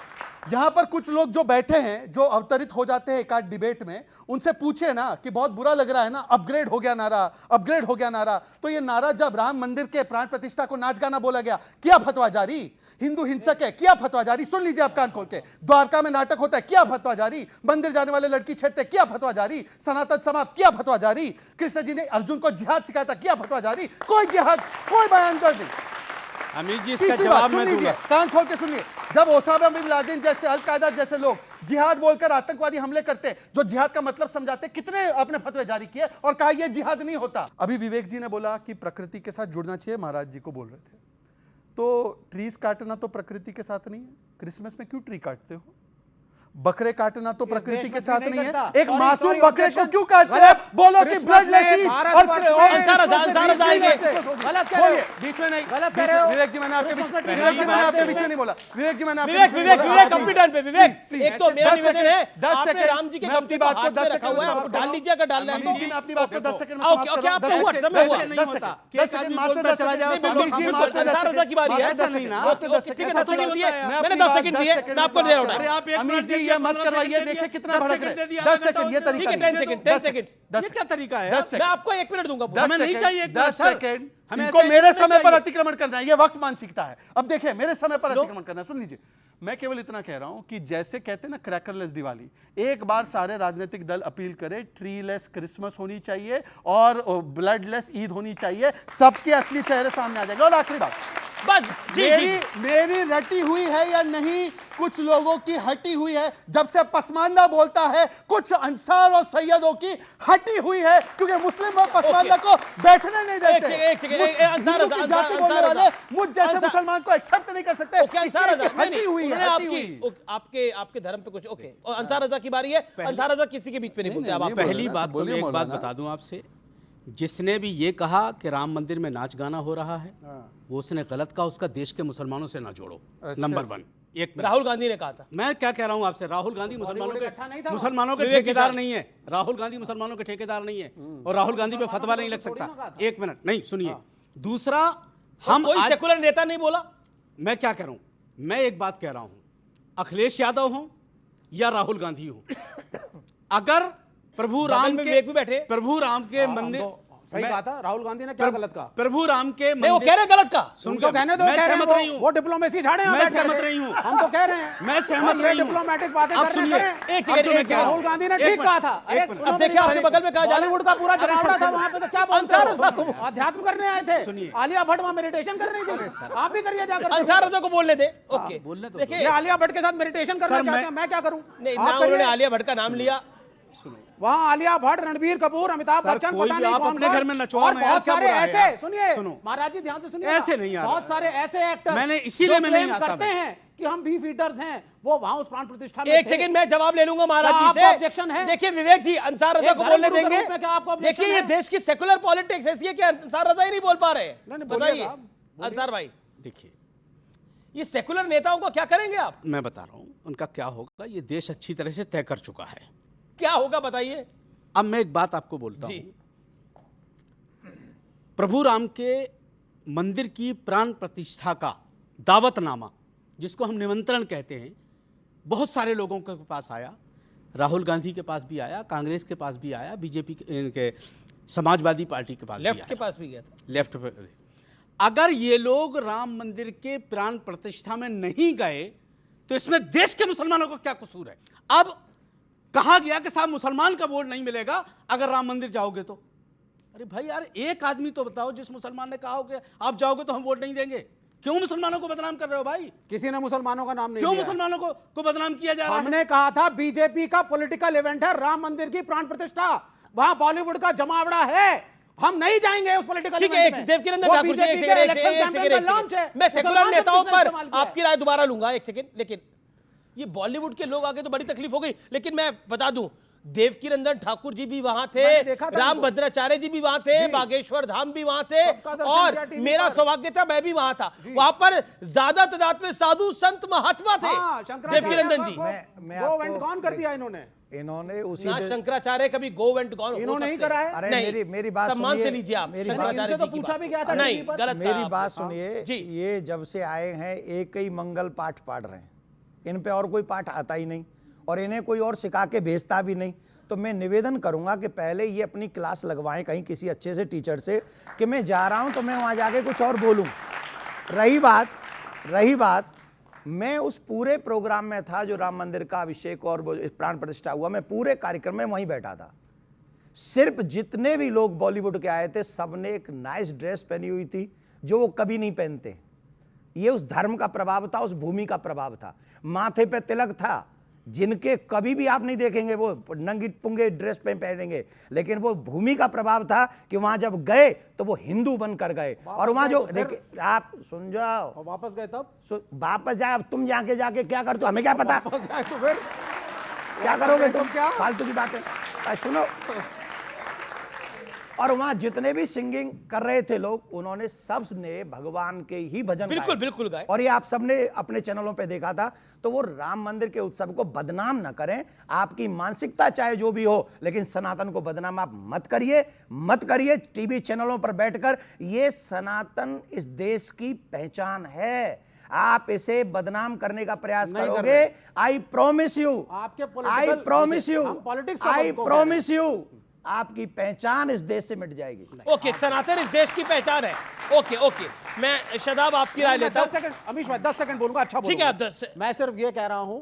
यहां पर कुछ लोग जो बैठे हैं, जो अवतरित हो जाते हैं एक आध डिबेट में, उनसे पूछे ना कि बहुत बुरा लग रहा है ना, अपग्रेड हो गया नारा, अपग्रेड हो गया नारा। तो ये नारा जब राम मंदिर के प्राण प्रतिष्ठा को नाच गाना बोला गया, किया फतवा जारी। हिंदू हिंसक है, किया फतवा जारी। सुन लीजिए आप कान खोल के। द्वारका में नाटक होता है, किया फतवा जारी। मंदिर जाने वाले लड़की छेड़ते, किया फतवा जारी। सनातन समाप्त, किया फतवा जारी। कृष्ण जी ने अर्जुन को जिहाद सिखाया था, किया फतवा जारी। कोई जिहाद, कोई बयान कर दी। अमित जी, इसका जवाब मैं दूंगा। कान खोल के सुनिए। जब ओसामा बिन लादेन जैसे, अल-कायदा जैसे लोग जिहाद बोलकर आतंकवादी हमले करते, जो जिहाद का मतलब समझाते, कितने अपने फतवे जारी किए और कहा यह जिहाद नहीं होता। अभी विवेक जी ने बोला कि प्रकृति के साथ जुड़ना चाहिए, महाराज जी को बोल रहे थे। तो ट्रीज काटना तो प्रकृति के साथ नहीं है। क्रिसमस में क्यों ट्री काटते हो? बकरे काटना तो प्रकृति के साथ नहीं है। एक मासूम बकरे को क्यों काटते हैं? बोलो कि ब्लडलेस ईद और गलत कह रहे हो, बीच में नहीं, गलत कह रहे हो। विवेक जी मैंने आपके बीच में नहीं बोला। विवेक जी मैंने विवेक कंप्यूटर पे विवेक, एक तो मेरा निवेदन है, 10 आपने सेकंड राम जी के गमछे को हाथ में रखा हुआ है, आपको डाल लीजिए अगर डालना है तो। अपनी बात को 10 सेकंड में ओके ओके, आपका हुआ समय हुआ। 10 सेकंड मात्र 10 चला जाए। अंसार रजा की बारी है, ऐसा नहीं ना। ठीक है, 10 सेकंड दिए मैंने, 10 सेकंड दिए, मैं आपको दे रहा हूं। आप अमित जी ये मत करवाइए, देखिए कितना भड़क रहे हैं। 10 सेकंड ये तरीका है। 10 सेकंड ये क्या तरीका है? मैं आपको 1 मिनट दूंगा। हमें नहीं चाहिए 10 सेकंड। इनको मेरे समय पर अतिक्रमण करना है, ये वक्त मानसिकता है। अब देखिए, मेरे समय पर अतिक्रमण करना है। सुन लीजिए, मैं केवल इतना कह रहा हूं कि जैसे कहते हैं ना क्रैकरलेस दिवाली, एक बार सारे राजनीतिक दल अपील करें, ट्रीलेस क्रिसमस होनी चाहिए और ब्लडलेस ईद होनी चाहिए, सबके असली चेहरे सामने आ जाएंगे। और आखिरी बात, मेरी रटी हुई है या नहीं, कुछ लोगों की हटी हुई है। जब से पसमानदा बोलता है, कुछ अंसार और सैयदों की हटी हुई है, क्योंकि मुस्लिम और पसमानदा को बैठने नहीं देते। हिंदू की जाति बोलने वाले मुझ जैसे मुसलमान को एक्सेप्ट नहीं कर सकते। हटी हुई है, हटी हुई। आपके धर्म पे कुछ ओके। और अंसार रजा की बारी है, अंसार रजा किसी के बीच में नहीं बोलते। अब पहली बात बोलिए, एक बात बता दूं आपसे, जिसने भी ये कहा कि राम मंदिर में नाच गाना हो रहा है, वो उसने गलत कहा। उसका देश के मुसलमानों से ना जोड़ो। नंबर 1। एक राहुल गांधी ने कहा था। मैं क्या कह रहा हूं आपसे, राहुल गांधी मुसलमानों के ठेकेदार नहीं है। राहुल गांधी मुसलमानों के ठेकेदार नहीं है, और राहुल गांधी पे फतवा नहीं लग सकता। 1 मिनट, नहीं सुनिए। दूसरा, हम कोई सेकुलर नेता नहीं बोला। मैं क्या कह रहा हूं, मैं एक बात कह रहा हूं, अखिलेश यादव हो, या राहुल गांधी हो। अगर प्रभु बगल राम में के विवेक भी बैठे। प्रभु राम के मंदिर, सही कहा था, राहुल गांधी ने क्या गलत कहा? प्रभु राम के नहीं, वो कह रहे हैं गलत का। उनको कहने दो, मैं कह रहे हैं सहमत रही हूं। वो डिप्लोमेसी झाड़े हैं, मैं बैठ सहमत करके। रही हूं। हम तो कह रहे हैं, मैं सहमत रही हूं। डिप्लोमेटिक बातें अब कर रहे सुनिए, हैं। एक सेकंड, एक सेकंड। राहुल गांधी ने ठीक कहा था। अरे सुनो अब देखिए, मेरी आपके बात। बगल में कहा जा रहा है। बॉलीवुड का पूरा जमावड़ा था वहां पे, तो क्या बोलते अंसार हो? रजा को अध्यात्म करने आए थे। सुनिए। आलिया भट्ट वहां मेडिटेशन कर रही थी, आप भी करिए जाकर। अंसार रजा को बोलने दे। ओके, बोलने तो देखिए, ये आलिया भट्ट के साथ मेडिटेशन करना सर, चाहते हैं, मैं क्या करूं? नहीं आप ना, उन्होंने करिए। आलिया भट्ट का नाम लिया। वहां आलिया भट्ट, रणबीर कपूर, अमिताभ सर, बच्चन, कोई पता भी नहीं आप कौन अपने कौन। घर में नचवाओ और ना यार, बहुत क्या सारे बुरा है ऐसे, यार? सुनिए सुनो। महाराज जी, ध्यान से सुनिए। ऐसे नहीं यार। बहुत सारे ऐसे एक्टर मैंने इसीलिए मैं नहीं आता करते हैं कि हम बीफ ईटर्स हैं, वो वहां उस प्राण प्रतिष्ठा में एक थे। सेकंड, मैं जवाब ले लूंगा महाराज क्या जी आपको से। objection है? देखिए विवेक जी, अंसार रजा एक को बोलने धर्मगुरु के देंगे। रूप में क्या आपको objection देखिए, ये है? देश की सेकुलर पॉलिटिक्स ऐसी है कि अंसार रजा ही नहीं बोल पा रहे। बोलिए बताइए साहब, बोलिए। अंसार भाई, देखिए, ये सेकुलर नेताओं को क्या करेंगे आप? मैं बता रहा हूं उनका क्या होगा। ये देश अच्छी तरह से तय कर चुका है। क्या होगा बताइए। अब मैं एक बात आपको बोलता जी। हूं। प्रभु राम के मंदिर की प्राण प्रतिष्ठा का दावतनामा, जिसको हम निमंत्रण कहते हैं, बहुत सारे लोगों के पास आया। राहुल गांधी के पास भी आया, कांग्रेस के पास भी आया, बीजेपी के समाजवादी पार्टी के पास भी आया, लेफ्ट के पास भी गया था। लेफ्ट पे। अगर ये लोग राम मंदिर के प्राण प्रतिष्ठा में नहीं गए तो इसमें देश के मुसलमानों का क्या कसूर है? अब कहा गया कि साहब मुसलमान का वोट नहीं मिलेगा अगर राम मंदिर जाओगे तो। अरे भाई यार, एक आदमी तो बताओ जिस मुसलमान ने कहा हो कि आप जाओगे तो हम वोट नहीं देंगे। क्यों मुसलमानों को बदनाम कर रहे हो भाई? किसी ने मुसलमानों का नाम नहीं क्यों लिया। मुसलमानों को बदनाम किया जा रहा है? हमने कहा था बीजेपी का पॉलिटिकल इवेंट है राम मंदिर की प्राण प्रतिष्ठा, वहां बॉलीवुड का जमावड़ा है, हम नहीं जाएंगे उस पॉलिटिकल ठीक है, देवकीनंदन ठाकुर जी, मैं सेकुलर नेताओं पर आपकी राय दोबारा लूंगा, एक सेकंड। लेकिन ये बॉलीवुड के लोग आगे तो बड़ी तकलीफ हो गई। लेकिन मैं बता दूं, देवकीनंदन ठाकुर जी भी वहां थे, राम भद्राचार्य जी भी वहां थे, बागेश्वर धाम भी वहां थे, और मेरा सौभाग्य था मैं भी वहां था। वहां पर ज्यादा तादाद में साधु संत महात्मा थे। देवकीनंदन जी, कौन कर दिया इन्होंने? इन्होंने उसी ना शंकराचार्य कभी गो वेंट गॉन इन्होंने नहीं करा है। अरे मेरी बात सम्मान सुनिए, से लीजिए आप। मेरी शंकराचार्य तो जी की पूछा बात। भी गया था नहीं, गलत कहा मेरी आप। बात सुनिए जी। ये जब से आए हैं एक ही मंगल पाठ पढ़ रहे हैं, इन पे और कोई पाठ आता ही नहीं और इन्हें कोई और सिखा के भेजता भी नहीं। तो मैं निवेदन करूंगा कि पहले ये अपनी क्लास लगवाएं कहीं किसी अच्छे से टीचर से कि मैं जा रहा हूं तो मैं वहां जाके कुछ और बोलूं। रही बात मैं उस पूरे प्रोग्राम में था जो राम मंदिर का अभिषेक और प्राण प्रतिष्ठा हुआ, मैं पूरे कार्यक्रम में वहीं बैठा था। सिर्फ जितने भी लोग बॉलीवुड के आए थे सबने एक नाइस ड्रेस पहनी हुई थी जो वो कभी नहीं पहनते। ये उस धर्म का प्रभाव था, उस भूमि का प्रभाव था। माथे पे तिलक था, जिनके कभी भी आप नहीं देखेंगे वो नंगी पुंगे ड्रेस पे पहनेंगे, लेकिन वो भूमि का प्रभाव था कि वहां जब गए तो वो हिंदू बनकर गए। और वहां जो आप सुन जाओ, वापस गए तब वापस जाए, अब तुम जाके क्या करते हो हमें क्या पता। वापस जाए तो फिर क्या करोगे तुम? क्या फालतू की बातें सुनो। और वहां जितने भी सिंगिंग कर रहे थे लोग, उन्होंने सबने भगवान के ही भजन बिल्कुल बिल्कुल गाए। और ये आप सबने अपने चैनलों पे देखा था। तो वो राम मंदिर के उत्सव को बदनाम ना करें। आपकी मानसिकता चाहे जो भी हो, लेकिन सनातन को बदनाम आप मत करिए टीवी चैनलों पर बैठकर। ये सनातन इस देश की पहचान है, आप इसे बदनाम करने का प्रयास करोगे, आई प्रॉमिस यू आपकी पहचान इस देश से मिट जाएगी। ओके, सनातन इस देश की पहचान है। ओके, मैं शादाब आपकी राय लेता हूं। 10 सेकंड अमीश भाई, 10 सेकंड बोलूंगा। अच्छा ठीक है, आप 10। मैं सिर्फ ये कह रहा हूं,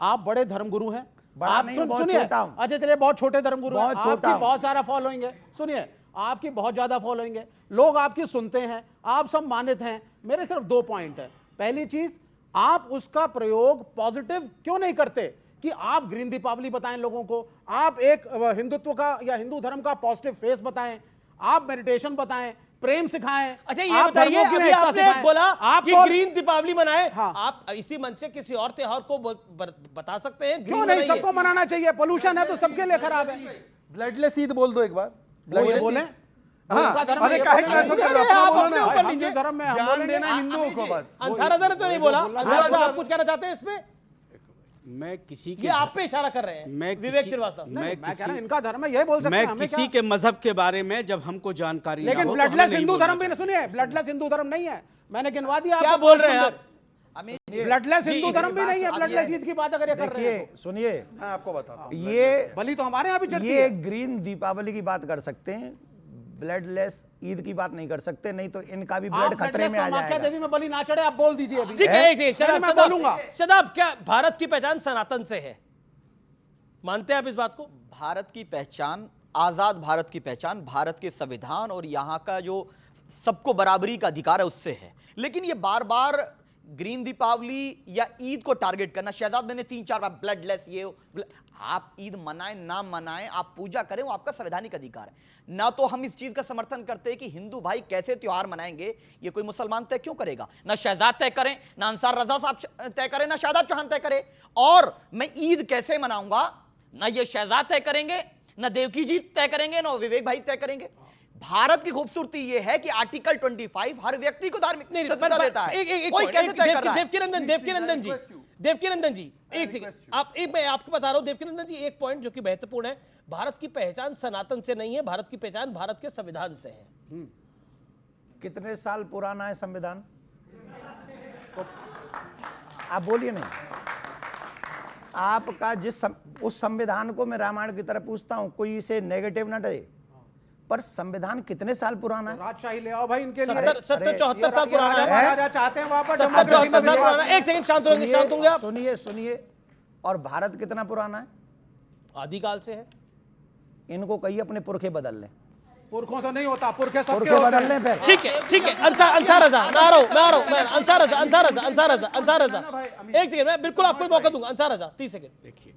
आप बड़े धर्मगुरु हैं। आप नहीं, बहुत सुनिए, छोटा हूं। अच्छा चलिए, बहुत छोटे धर्मगुरु हैं, बहुत छोटा आपकी बहुत सारा फॉलोइंग है। सुनिए, आपकी बहुत ज्यादा फॉलोइंग है, लोग आपकी सुनते हैं, आप सब मानित हैं। मेरे सिर्फ 2 पॉइंट है। पहली चीज, आप उसका प्रयोग पॉजिटिव क्यों नहीं करते कि आप ग्रीन दीपावली बताएं लोगों को, आप एक हिंदुत्व का या हिंदू धर्म का पॉजिटिव फेस बताएं, आप मेडिटेशन बताएं, प्रेम सिखाएं। अच्छा ये बताइए, अभी आपने बोला कि ग्रीन दीपावली मनाएं। हाँ। आप इसी मंच से किसी और त्योहार को बता सकते हैं? क्यों नहीं, सबको मनाना चाहिए। पोल्यूशन है तो सबके लिए खराब है। ब्लडलेस ईद बोल दो एक बार। बोले धर्म में ज्ञान देना हिंदुओं को बस। अंसार रजा ने तो नहीं बोला। अंसार रजा, आप कुछ कहना चाहते हैं इसमें? मैं किसी के, ये आप पे इशारा कर रहे हैं विवेक श्रीवास्तव। मैं कह रहा हूं इनका धर्म है, ये बोल सकते हैं। मैं किसी के मजहब के बारे में जब हमको जानकारी, लेकिन ब्लडलेस हिंदू धर्म भी, सुनिए, ब्लडलेस हिंदू धर्म नहीं है। मैंने गिनवा दिया। क्या बोल रहे हैं आप? ब्लडलेस हिंदू धर्म भी नहीं है, ब्लडलेस ईद की बात अगर ये कर रहे हैं देखिए सुनिए, मैं आपको बताता हूँ, ये बलि तो हमारे यहाँ भी चलती ये है। ग्रीन दीपावली की बात कर सकते हैं, ब्लडलेस ईद की बात नहीं कर सकते, नहीं तो इनका भी ब्लड खतरे में आ जाएगा। देवी में बलि ना चढ़े, आप बोल दीजिए अभी। ठीक है, एक शदाब, मैं बोलूंगा। शदाब, क्या भारत की पहचान सनातन से है? मानते हैं आप इस बात को? भारत की पहचान, आजाद भारत की पहचान भारत के संविधान और यहाँ का जो सबको बराबरी का अधिकार है उससे है। लेकिन ये बार बार ग्रीन दीपावली या ईद को टारगेट करना, शहजाद मैंने 3-4 बार ब्लडलेस ये आप ईद मनाएं ना मनाएं, आप पूजा करें, वो आपका संवैधानिक अधिकार है। ना तो हम इस चीज का समर्थन करते हैं कि हिंदू भाई कैसे त्योहार मनाएंगे ये कोई मुसलमान तय क्यों करेगा। ना शहजाद तय करें, ना अंसार रजा साहब तय करें, ना शादाब चौहान तय करे। और मैं ईद कैसे मनाऊंगा ना ये शहजाद तय करेंगे, ना देवकी जी तय करेंगे, ना विवेक भाई तय करेंगे। भारत की खूबसूरती यह है कि आर्टिकल 25 हर व्यक्ति को धार्मिक स्वतंत्रता देता है। कोई कैसे तय कर रहा है? देवकीनंदन जी एक सेकंड, मैं आपको बता रहा हूं देवकीनंदन जी, एक पॉइंट जो कि महत्वपूर्ण है। भारत की पहचान सनातन से नहीं है, भारत की पहचान भारत के संविधान से है। कितने साल पुराना है संविधान? तो आप बोलिए नहीं, आपका उस संविधान को मैं रामायण की तरह पूछता हूं, कोई इसे नेगेटिव ना डरे, पर संविधान कितने साल पुराना है? राजशाही ले आओ भाई इनके लिए। 70-74 साल पुराना है। महाराजा चाहते हैं वापस 74 साल पुराना है। एक सेकंड शांत होंगे आप। सुनिए, और भारत कितना पुराना है? आदिकाल से है। इनको कहिए अपने पुरखे बदल लें। पुरखों से नहीं होता, पुरखे सबके पुरखे बदल लें फिर। ठीक है, अंसार रजा, मैं आ रहा हूं, अंसार रजा, एक सेकंड, मैं बिल्कुल आपको मौका दूंगा। अंसार रजा 30 सेकंड। देखिए,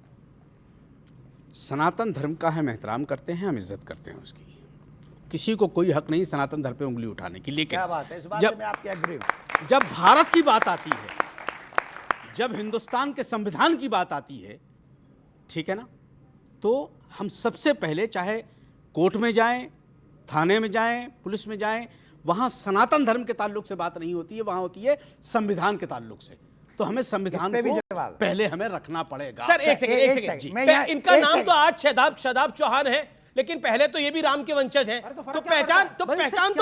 सनातन धर्म का हम एहतराम करते हैं, हम इज्जत करते हैं उसकी, किसी को कोई हक नहीं सनातन धर्म पे उंगली उठाने की। लेकिन क्या बात है, इस बात से मैं आपके एग्री हूं। जब भारत की बात आती है, जब हिंदुस्तान के संविधान की बात आती है, ठीक है ना, तो हम सबसे पहले चाहे कोर्ट में जाएं, थाने में जाएं, पुलिस में जाएं, वहां सनातन धर्म के ताल्लुक से बात नहीं होती है, वहां होती है संविधान के ताल्लुक से। तो हमें संविधान को पहले हमें रखना पड़ेगा। सर एक सेकंड, इनका नाम तो आज शदाब चौहान है, लेकिन पहले तो ये भी राम के वंशज हैं, तो पहचान तो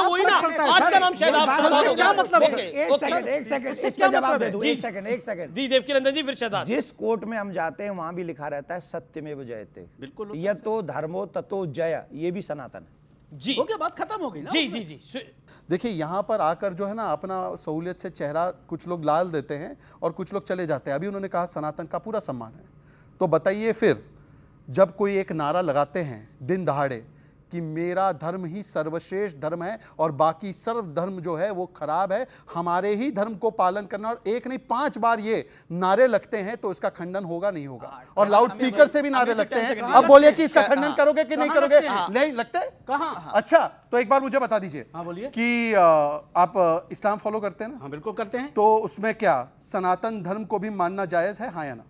वही ना, आज का नाम शहजाद चौहान हो गया। मतलब एक सेकंड इसका जवाब दे दूं। एक सेकंड जी देवकीनंदन जी, फिर शहजाद। जिस कोर्ट में हम जाते हैं वहां भी लिखा रहता है सत्यमेव जयते। बिल्कुल, यतो धर्मो ततो जय, ये भी सनातन है जी। हो गया, बात खत्म हो गई ना। जी। देखिए, यहाँ पर आकर जो है ना अपना सहूलियत से चेहरा कुछ लोग लाल देते हैं और कुछ लोग चले जाते हैं। अभी उन्होंने कहा सनातन का पूरा सम्मान है, तो बताइए फिर जब कोई एक नारा लगाते हैं दिन दहाड़े कि मेरा धर्म ही सर्वश्रेष्ठ धर्म है और बाकी सर्व धर्म जो है वो खराब है, हमारे ही धर्म को पालन करना, और एक नहीं 5 बार ये नारे लगते हैं, तो इसका खंडन होगा नहीं होगा। और लाउड स्पीकर से भी नारे लगते हैं। अब बोलिए कि इसका खंडन करोगे कि नहीं करोगे? नहीं लगते कहाँ? अच्छा, तो एक बार मुझे बता दीजिए कि आप इस्लाम फॉलो करते हैं ना? हाँ बिल्कुल करते हैं। तो उसमें क्या सनातन धर्म को भी मानना जायज है, हाँ या ना?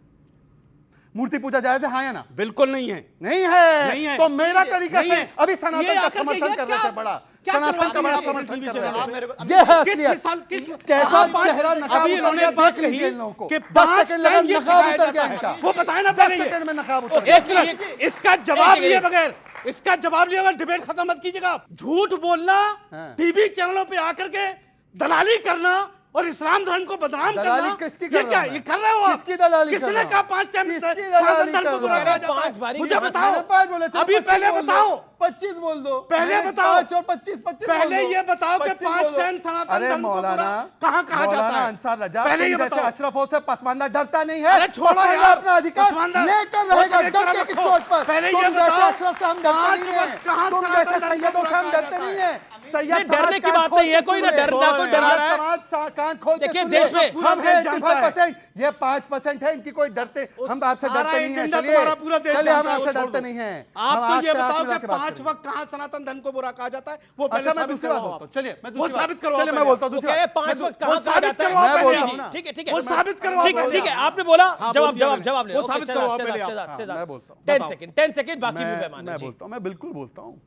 मूर्ति पूजा जायज है, हाँ या ना? बिल्कुल नहीं है। नहीं है। तो मेरा तरीका से अभी सनातन का समर्थन कर रहे थे, बड़ा सनातन का बड़ा समर्थन कर रहे थे। ये है असलियत। कैसा चेहरा नकाब उतर गया, देख लीजिए इन लोगों को। 10 सेकंड लगा, नकाब उतर गया इनका। वो बताए ना, 10 सेकंड में नकाब उतर गया। एक मिनट, इसका जवाब लिए बगैर डिबेट खत्म मत कीजिएगा। झूठ बोलना, टीवी चैनलों पे आकर के दलाली करना और इस्लाम धर्म को बदनाम करना, किसकी ये क्या ये कर रहे हो आप? किसकी दलाली? किसने कहा 5 टाइम सनातन धर्म को बुरा कहा जाता है? मुझे बताओ, अभी पहले बताओ, 25 बोल दो, पहले बताओ, 5 और 25 पहले ये बताओ कि 5 टाइम सनातन धर्म को बुरा कहाँ कहा जाता है? अंसार रजा, पहले ये जैसे बताओ। अशरफों से पसमानदा डरता नहीं है। अरे छोड़ो यार, अपना अधिकार लेकर रहेगा डट के चोट पर। पहले ये तुम जैसे बताओ, अशरफ से हम डरते नहीं हैं, तुम जैसे सैयदों से हम डरते नहीं हैं। डरने की बात नहीं है, कोई ना कोई डरा रहा है। समाज कान खोल के देखिए, सुन देश में हम है 85%, ये 5% है, इनकी कोई डरते, हम आपसे डरते नहीं है। चलिए हम आपसे डरते नहीं है। आप तो ये बताओ कि 5 वक्त कहाँ सनातन धर्म को बुरा कहा जाता है? वो अच्छा, मैं दूसरी बात बोलता हूँ। चलिए वो साबित करो। चलिए मैं बोलता हूँ दूसरी बात। 5 वक्त कहाँ कहा जाता है? मैं बोलता हूँ ना। ठीक है, वो साबित करो। ठीक है, आपने बोला, जवाब ले। वो साबित करो पहले। मैं बोलता हूँ 10 सेकंड बाकी भी मैं बोलता हूँ, मैं बिल्कुल बोलता हूँ।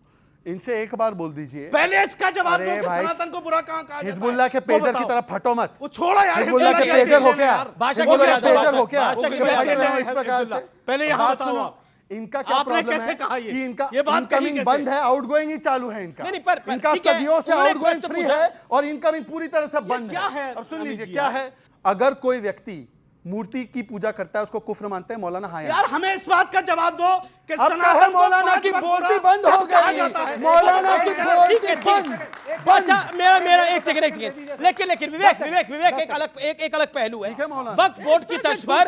इनसे एक बार बोल दीजिए पहले, इसका जवाब दो कि सनातन को बुरा कहाँ कहा जाता है? हिजबुल्लाह के पेजर की तरफ फटो मत। वो छोड़ो यार, हिजबुल्लाह के पेजर हो क्या? हिजबुल्लाह के पेजर हो क्या? इस प्रकार से पहले यहाँ बताओ इनका क्या प्रॉब्लम है कि इनका इनकमिंग बंद है, आउटगोइंग ही चालू है इनका। इनका सदियों से आउटगोइंग फ्री है और इनकमिंग पूरी तरह से बंद है। और सुन लीजिए क्या है, अगर कोई व्यक्ति मूर्ति की पूजा करता है उसको कुफ्र मानते हैं मौलाना? हाँ यार हमें इस बात का जवाब दो कि अब कहे मौलाना की बोलती बंद हो गई, मौलाना की बोलती बंद। अच्छा मेरा एक सेकंड लेकिन विवेक एक अलग पहलू है। वक्फ बोर्ड की तर्ज पर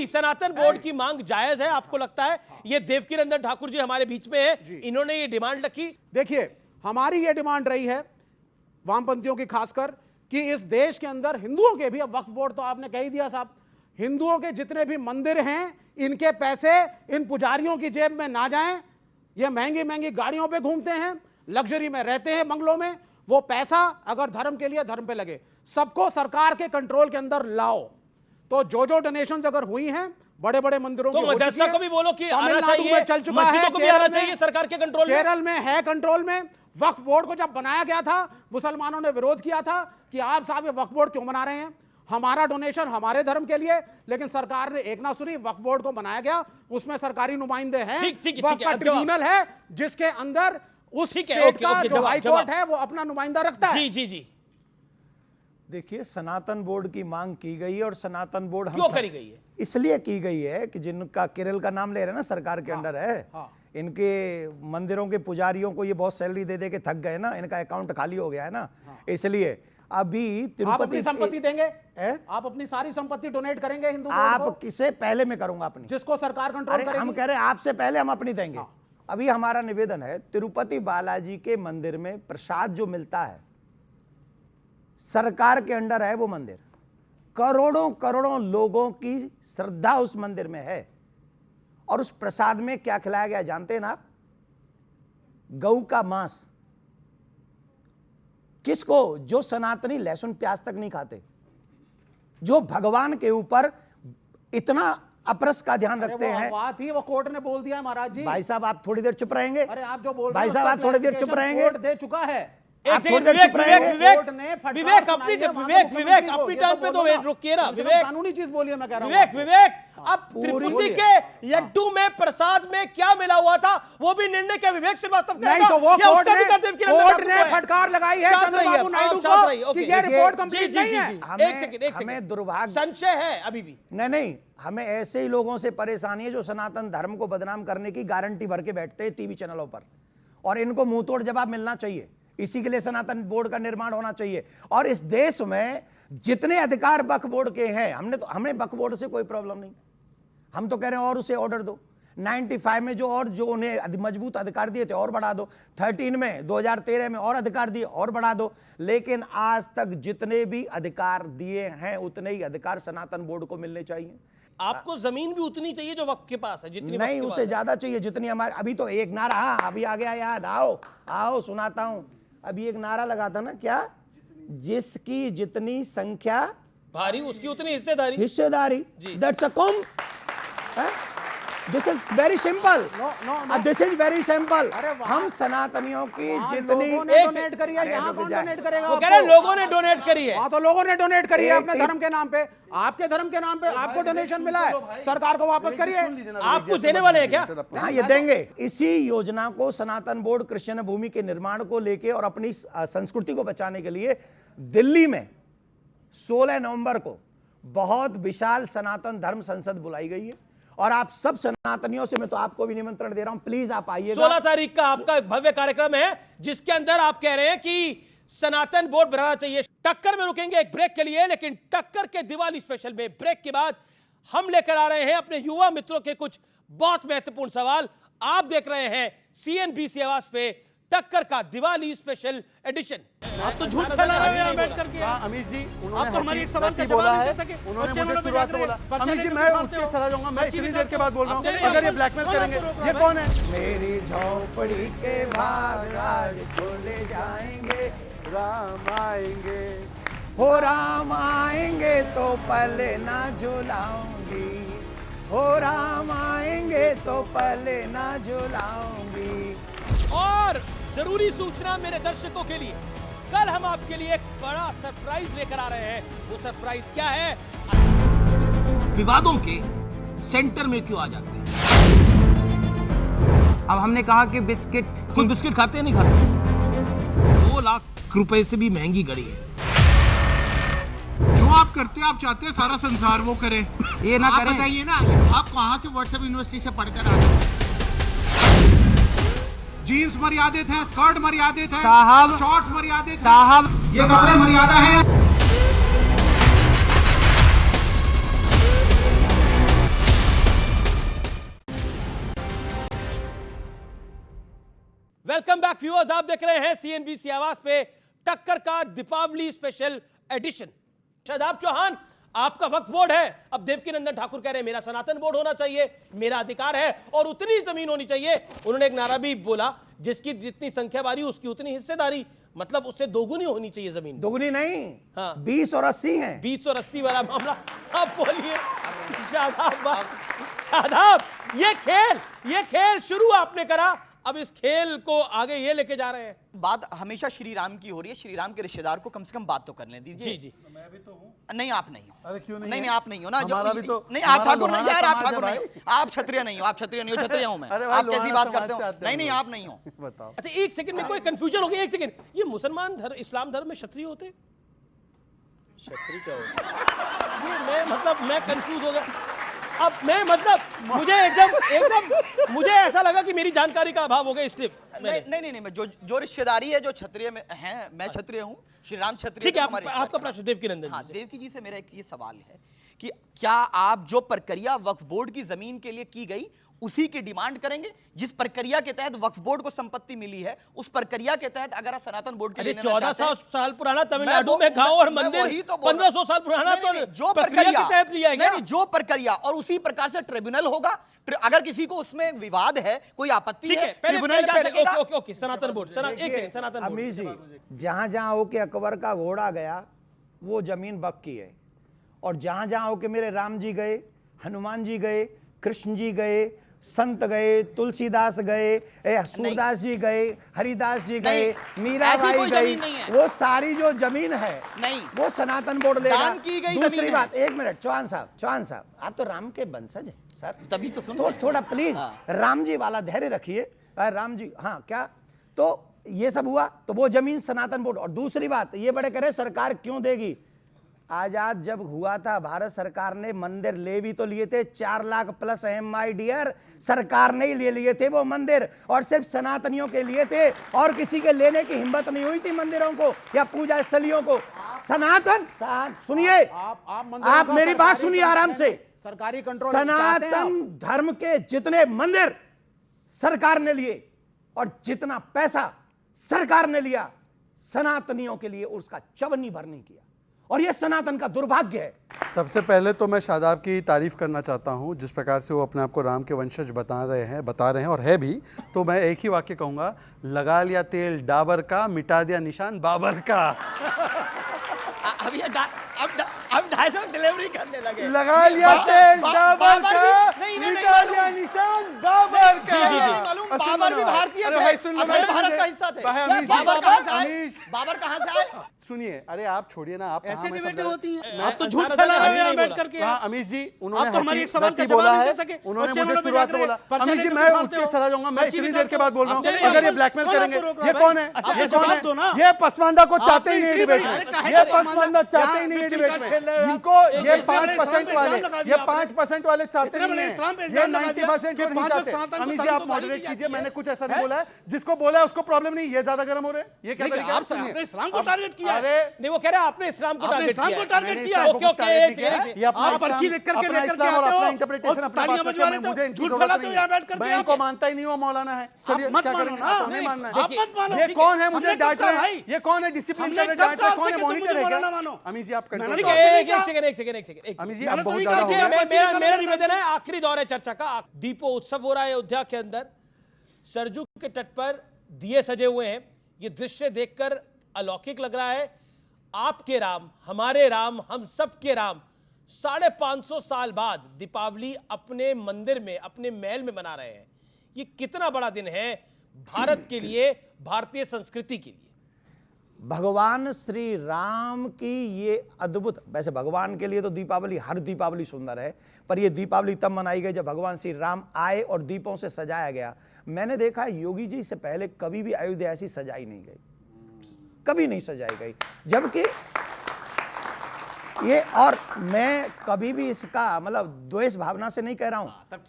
सनातन बोर्ड की मांग जायज है? आपको लगता है? ये देवकी नंदन ठाकुर जी हमारे बीच में है, इन्होंने ये डिमांड रखी। देखिए हमारी ये डिमांड रही है वामपंथियों की खासकर कि इस देश के अंदर हिंदुओं के भी, अब वक्फ बोर्ड तो आपने कह ही दिया साहब, हिंदुओं के जितने भी मंदिर हैं इनके पैसे इन पुजारियों की जेब में ना जाएं। ये महंगी महंगी गाड़ियों पे घूमते हैं, लग्जरी में रहते हैं, बंगलों में। वो पैसा अगर धर्म के लिए धर्म पे लगे, सबको सरकार के कंट्रोल के अंदर लाओ। तो जो डोनेशंस अगर हुई हैं बड़े बड़े मंदिरों तो मदरसा को भी बोलो कि आना चाहिए, में चल चुका है, मस्जिदों को भी आना चाहिए सरकार के कंट्रोल में। केरल में है कंट्रोल में। वक्फ बोर्ड को जब बनाया गया था मुसलमानों ने विरोध किया था कि आप साहब ये वक्फ बोर्ड क्यों बना रहे हैं, हमारा डोनेशन हमारे धर्म के लिए, लेकिन सरकार ने एक ना सुनी। वक्फ बोर्ड को बनाया गया, उसमें सरकारी नुमाइंदे हैं, वक्फ का ट्रिब्यूनल है जिसके अंदर उस स्टेट का जो हाई कोर्ट है वो अपना नुमाइंदा रखता है। जी देखिए सनातन बोर्ड की मांग की गई है और सनातन बोर्ड क्यों करी गई है? इसलिए की गई है कि जिनका केरल का नाम ले रहे हैं ना, सरकार के अंडर है, इनके मंदिरों के पुजारियों को ये बहुत सैलरी दे दे के थक गए ना, इनका अकाउंट खाली हो गया है ना, इसलिए अभी आप अपनी संपत्ति देंगे? आप अपनी सारी संपत्ति डोनेट करेंगे हिंदू बोर्ड को? आप किसे पहले मैं करूंगा अपनी, जिसको सरकार कंट्रोल करेगी। हम कह रहे हैं आपसे पहले हम अपनी देंगे। अभी हमारा निवेदन है, तिरुपति बालाजी के मंदिर में प्रसाद जो मिलता है सरकार के अंडर है वो मंदिर, करोड़ों करोड़ों लोगों की श्रद्धा उस मंदिर में है, और उस प्रसाद में क्या खिलाया गया जानते हैं ना आप? गऊ का मांस। किसको? जो सनातनी लहसुन प्याज तक नहीं खाते, जो भगवान के ऊपर इतना अपरस का ध्यान रखते हैं। बात ही वो कोर्ट ने बोल दिया है महाराज जी। भाई साहब आप थोड़ी देर चुप रहेंगे? अरे आप जो बोल भाई साहब आप थोड़ी देर चुप रहेंगे? कोर्ट दे चुका है। अपनी टर्न पे तो रुकिए ना विवेक, कानूनी चीज बोलिए। मैं कह रहा हूं विवेक अब तिरुपति के लड्डू में प्रसाद में क्या मिला हुआ था वो भी निर्णय क्या विवेक श्रीवास्तव करेगा? नहीं तो वो कोर्ट ने फटकार लगाई है चंद्रबाबू नायडू को कि ये रिपोर्ट कंप्लीट नहीं है। हमें दुर्भाग्य, संशय है अभी भी। नहीं, हमें ऐसे ही लोगों से परेशानी है जो सनातन धर्म को बदनाम करने की गारंटी भर के बैठते हैं टीवी चैनलों पर, और इनको मुंह तोड़ जवाब मिलना चाहिए। इसी के लिए सनातन बोर्ड का निर्माण होना चाहिए। और इस देश में जितने अधिकार वक्फ बोर्ड के हैं, हमें वक्फ बोर्ड से कोई प्रॉब्लम नहीं, हम तो कह रहे हैं और उसे ऑर्डर दो। 95 में जो उन्हें मजबूत अधिकार दिए थे और बढ़ा दो, 13 में 2013 में और अधिकार दिए और बढ़ा दो, लेकिन आज तक जितने भी अधिकार दिए हैं उतने ही अधिकार सनातन बोर्ड को मिलने चाहिए। आपको जमीन भी उतनी चाहिए जो वक्फ के पास है, जितनी नहीं उससे ज्यादा चाहिए जितनी हमारे। अभी तो एक नारा, हाँ अभी आ गया याद, आओ सुनाता हूं। अभी एक नारा लगा था ना, क्या? जिसकी जितनी संख्या भारी उसकी उतनी हिस्सेदारी। That's a Kumbh. This is very simple, this is very simple. हम सनातनियों की जितनी डोनेट करी है, यहाँ कौन डोनेट करेगा? वो कह रहे हैं लोगों ने डोनेट करी है। हाँ तो लोगों ने डोनेट करी है अपने धर्म के नाम पे, आपके धर्म के नाम पे आपको डोनेशन मिला है, सरकार को वापस करिए। आप कुछ देने वाले हैं क्या? हाँ ये देंगे। इसी योजना को सनातन बोर्ड क्रिश्चियन भूमि के निर्माण को लेके और अपनी संस्कृति को बचाने के लिए दिल्ली में 16 नवंबर को बहुत विशाल सनातन धर्म संसद बुलाई गई है, और आप सब सनातनियों से मैं तो आपको भी निमंत्रण दे रहा हूं, प्लीज आप आइएगा। 16 तारीख का आपका एक भव्य कार्यक्रम है जिसके अंदर आप कह रहे हैं कि सनातन बोर्ड बनाना चाहिए। टक्कर में रुकेंगे एक ब्रेक के लिए, लेकिन टक्कर के दिवाली स्पेशल में ब्रेक के बाद हम लेकर आ रहे हैं अपने युवा मित्रों के कुछ बहुत महत्वपूर्ण सवाल। आप देख रहे हैं CNBC आवाज पे टक्कर का दिवाली स्पेशल एडिशन। आप तो झूठ फैला रहे हैं बैठ करके। अमीश जी, आप तो हमारी एक सवाल का बोला जवाब है, नहीं दे सके। उन्होंने मुझे शुरुआत में बोला। अमीश जी मैं उठ के चला जाऊंगा, मैं इतनी देर के बाद बोल रहा हूँ। अगर ये ब्लैकमेल करेंगे, ये कौन है? मेरी झोपड़ी के भाग आज खोले जाएंगे, राम आएंगे, हो राम आएंगे तो पहले ना झुलाऊंगी, हो राम आएंगे तो पहले ना झुलाऊंगी। और जरूरी सूचना मेरे दर्शकों के लिए, कल हम आपके लिए एक बड़ा सरप्राइज लेकर आ रहे हैं। वो सरप्राइज क्या है? विवादों के सेंटर में क्यों आ जाते हैं? अब हमने कहा कि कोई बिस्किट खाते हैं नहीं खाते? 2 लाख रुपए से भी महंगी घड़ी है। जो आप करते हैं, आप चाहते हैं सारा संसार वो करे, ये ना आप करें। बताइए ना, आप कहाँ से व्हाट्सएप यूनिवर्सिटी से पढ़कर आए? जीन्स मर्यादित है, स्कर्ट मर्यादित है, साहब, शॉर्ट्स मर्यादित साहब, है, ये कपड़े मर्यादा है। वेलकम बैक व्यूअर्स, आप देख रहे हैं सीएनबीसी आवाज पे टक्कर का दीपावली स्पेशल एडिशन। शादाब चौहान, आपका वक्फ बोर्ड है, अब देवकीनंदन ठाकुर कह रहे हैं मेरा सनातन बोर्ड होना चाहिए, मेरा अधिकार है और उतनी जमीन होनी चाहिए। उन्होंने एक नारा भी बोला, जिसकी जितनी संख्या बारी उसकी उतनी हिस्सेदारी, मतलब उससे दोगुनी होनी चाहिए जमीन। दोगुनी नहीं, हाँ 20 और 80 है। 20 और 80 वाला मामला आप बोलिए। शादाब, ये खेल शुरू आपने करा, अब इस खेल को आगे ये लेके जा रहे हैं। बात हमेशा श्री राम की हो रही है, श्री राम के रिश्तेदार को कम से कम बात तो करने दीजिए। जी जी, मैं भी तो हूँ। नहीं आप नहीं हो। अरे क्यों नहीं? नहीं आप नहीं हो ना, हमारा भी तो नहीं आप ठाकुर नहीं यार, आप ठाकुर नहीं हो, आप क्षत्रिय नहीं हो, आप क्षत्रिय नहीं हो, क्षत्रिय हूं मैं। आप कैसी बात करते हो? नहीं आप नहीं हो। बताओ। अच्छा एक सेकंड में कोई कंफ्यूजन हो गया, एक सेकंड, ये मुसलमान धर्म इस्लाम धर्म में क्षत्रिय होते हैं? क्षत्रिय क्या होता मैं कंफ्यूज हो गया। अब मैं मुझे एकदम मुझे ऐसा लगा कि मेरी जानकारी का अभाव हो गया, इसलिए नहीं मैं जो रिश्तेदारी है जो क्षत्रिय में है, मैं क्षत्रिय हूँ, श्री राम क्षत्रिय। ठीक है, आपका प्रश्न देवकीनंदन। हाँ, देवकी जी से मेरा एक ये सवाल है कि क्या आप जो प्रक्रिया वक्फ बोर्ड की जमीन के लिए की गई उसी की डिमांड करेंगे? जिस प्रक्रिया के तहत वक्फ बोर्ड को संपत्ति मिली है, उस प्रक्रिया के तहत अगर सनातन बोर्ड के लिए 1400 साल पुराना तमिलनाडु में गांव और मंदिर 1500 साल पुराना, तो जो प्रक्रिया के तहत लिया गया। नहीं, जो प्रक्रिया और उसी प्रकार से ट्रिब्यूनल होगा। अगर किसी को उसमें विवाद है, कोई आपत्ति है, ट्रिब्यूनल जा सकेगा। ओके, सनातन बोर्ड, एक सेकंड, सनातन बोर्ड। अमीश जी, जहां जहां होके अकबर का घोड़ा गया वो जमीन वक्फ की है, और जहां जहां होके मेरे राम जी गए, हनुमान जी गए, कृष्ण जी गए, संत गए, तुलसीदास गए, सूरदास जी गए, हरिदास जी गए, मीराबाई गई, वो सारी जो जमीन है नहीं वो सनातन बोर्ड लेगा। दान की गई दूसरी बात, एक मिनट, चौहान साहब आप तो राम के वंशज हैं सर, तभी तो सुनो थोड़ा प्लीज राम जी वाला धैर्य रखिए। राम जी, हाँ क्या, तो ये सब हुआ, तो वो जमीन सनातन बोर्ड। और दूसरी बात, ये बड़े करे सरकार क्यों देगी? आजाद जब हुआ था भारत सरकार ने मंदिर ले भी तो लिए थे, 4 लाख प्लस माय डियर, सरकार ने ही ले लिए थे वो मंदिर, और सिर्फ सनातनियों के लिए थे, और किसी के लेने की हिम्मत नहीं हुई थी मंदिरों को या पूजा स्थलियों को। सनातन, सुनिए, आप मेरी बात सुनिए आराम से। सरकारी कंट्रोल, सनातन धर्म के जितने मंदिर सरकार ने लिए और जितना पैसा सरकार ने लिया सनातनियों के लिए, उसका चवन्नी भर नहीं किया, और यह सनातन का दुर्भाग्य है। सबसे पहले तो मैं शादाब की तारीफ करना चाहता हूं, जिस प्रकार से वो अपने आप को राम के वंशज बता रहे हैं और है भी। तो मैं एक ही वाक्य कहूंगा, लगा लिया तेल डाबर का, मिटा दिया निशान बाबर का। अब डायलॉग डिलीवरी करने लगे। लगा लिया तेल डाबर का, मिटा दिया निशान बाबर का। मालूम बाबर भी भारतीय थे, भारत का हिस्सा थे। बाबर कहां से आए? सुनिए, अरे आप छोड़िए ना, आप ऐसे डिबेटें होती हैं। आप तो झूठ फैला रहे हैं यहाँ बैठ करके। अमीश जी, उन्होंने बोला है, उन्होंने मुझे शुरुआत में बोला। अमीश जी, मैं उठ के चला जाऊंगा, मैं इतनी देर के बाद बोल रहा हूँ। अगर ये ब्लैकमेल करेंगे, ये कौन है? ये कौन है? ये पसमानदा को चाहते ही नहीं डिबेट में, ये पसमानदा चाहते ही नहीं डिबेट में। इनको ये 5% वाले, ये 5% वाले चाहते नहीं है, ये 90% को नहीं चाहते। अमीश जी, आप मॉडरेट कीजिए, मैंने कुछ ऐसा नहीं बोला है। जिसको बोला है उसको प्रॉब्लम नहीं, ये ज्यादा गर्म हो रहे हैं। ये क्या तरीका है? आप सुनिए, इस्लाम को टारगेट किया। अरे नहीं, वो कह रहे हैं आपने इस्लाम को टारगेट किया। ओके, ये अपना पर्ची लिख करके लेकर के आते हो, इंटरप्रिटेशन अपना बात करके मैं, मुझे इनकी जरूरत नहीं है। मैं इनको मानता ही नहीं हूं, मौलाना है। चलिए क्या करेंगे? आपको नहीं मानना है। ये कौन है मुझे डांट रहे हैं? ये कौन है डिसिप्लिन का डांट रहे? कौन है मॉनिटर है क्या? अमीश जी, आप कंट्रोल एक सेकंड। अमीश जी, आप बहुत ज्यादा हो गए। मेरा निवेदन है, आखिरी दौर है चर्चा का। दीपो उत्सव हो रहा है अयोध्या के अंदर, सरजू के तट पर दिए सजे हुए हैं। ये दृश्य देखकर अलौकिक लग रहा है। आपके राम, हमारे राम, हम सब के राम 550 साल बाद दीपावली अपने मंदिर में, अपने महल में मना रहे हैं। ये कितना बड़ा दिन है भारत के लिए, भारतीय संस्कृति के लिए। भगवान श्री राम की ये अद्भुत, वैसे भगवान के लिए तो दीपावली, हर दीपावली सुंदर है, पर ये दीपावली तब मनाई गई जब भगवान श्री राम आए और दीपों से सजाया गया। मैंने देखा योगी जी से पहले कभी भी अयोध्या ऐसी सजाई नहीं गई, कभी नहीं सजाई गई। जबकि ये और मैं कभी भी इसका मतलब द्वेष भावना से नहीं कह रहा हूं,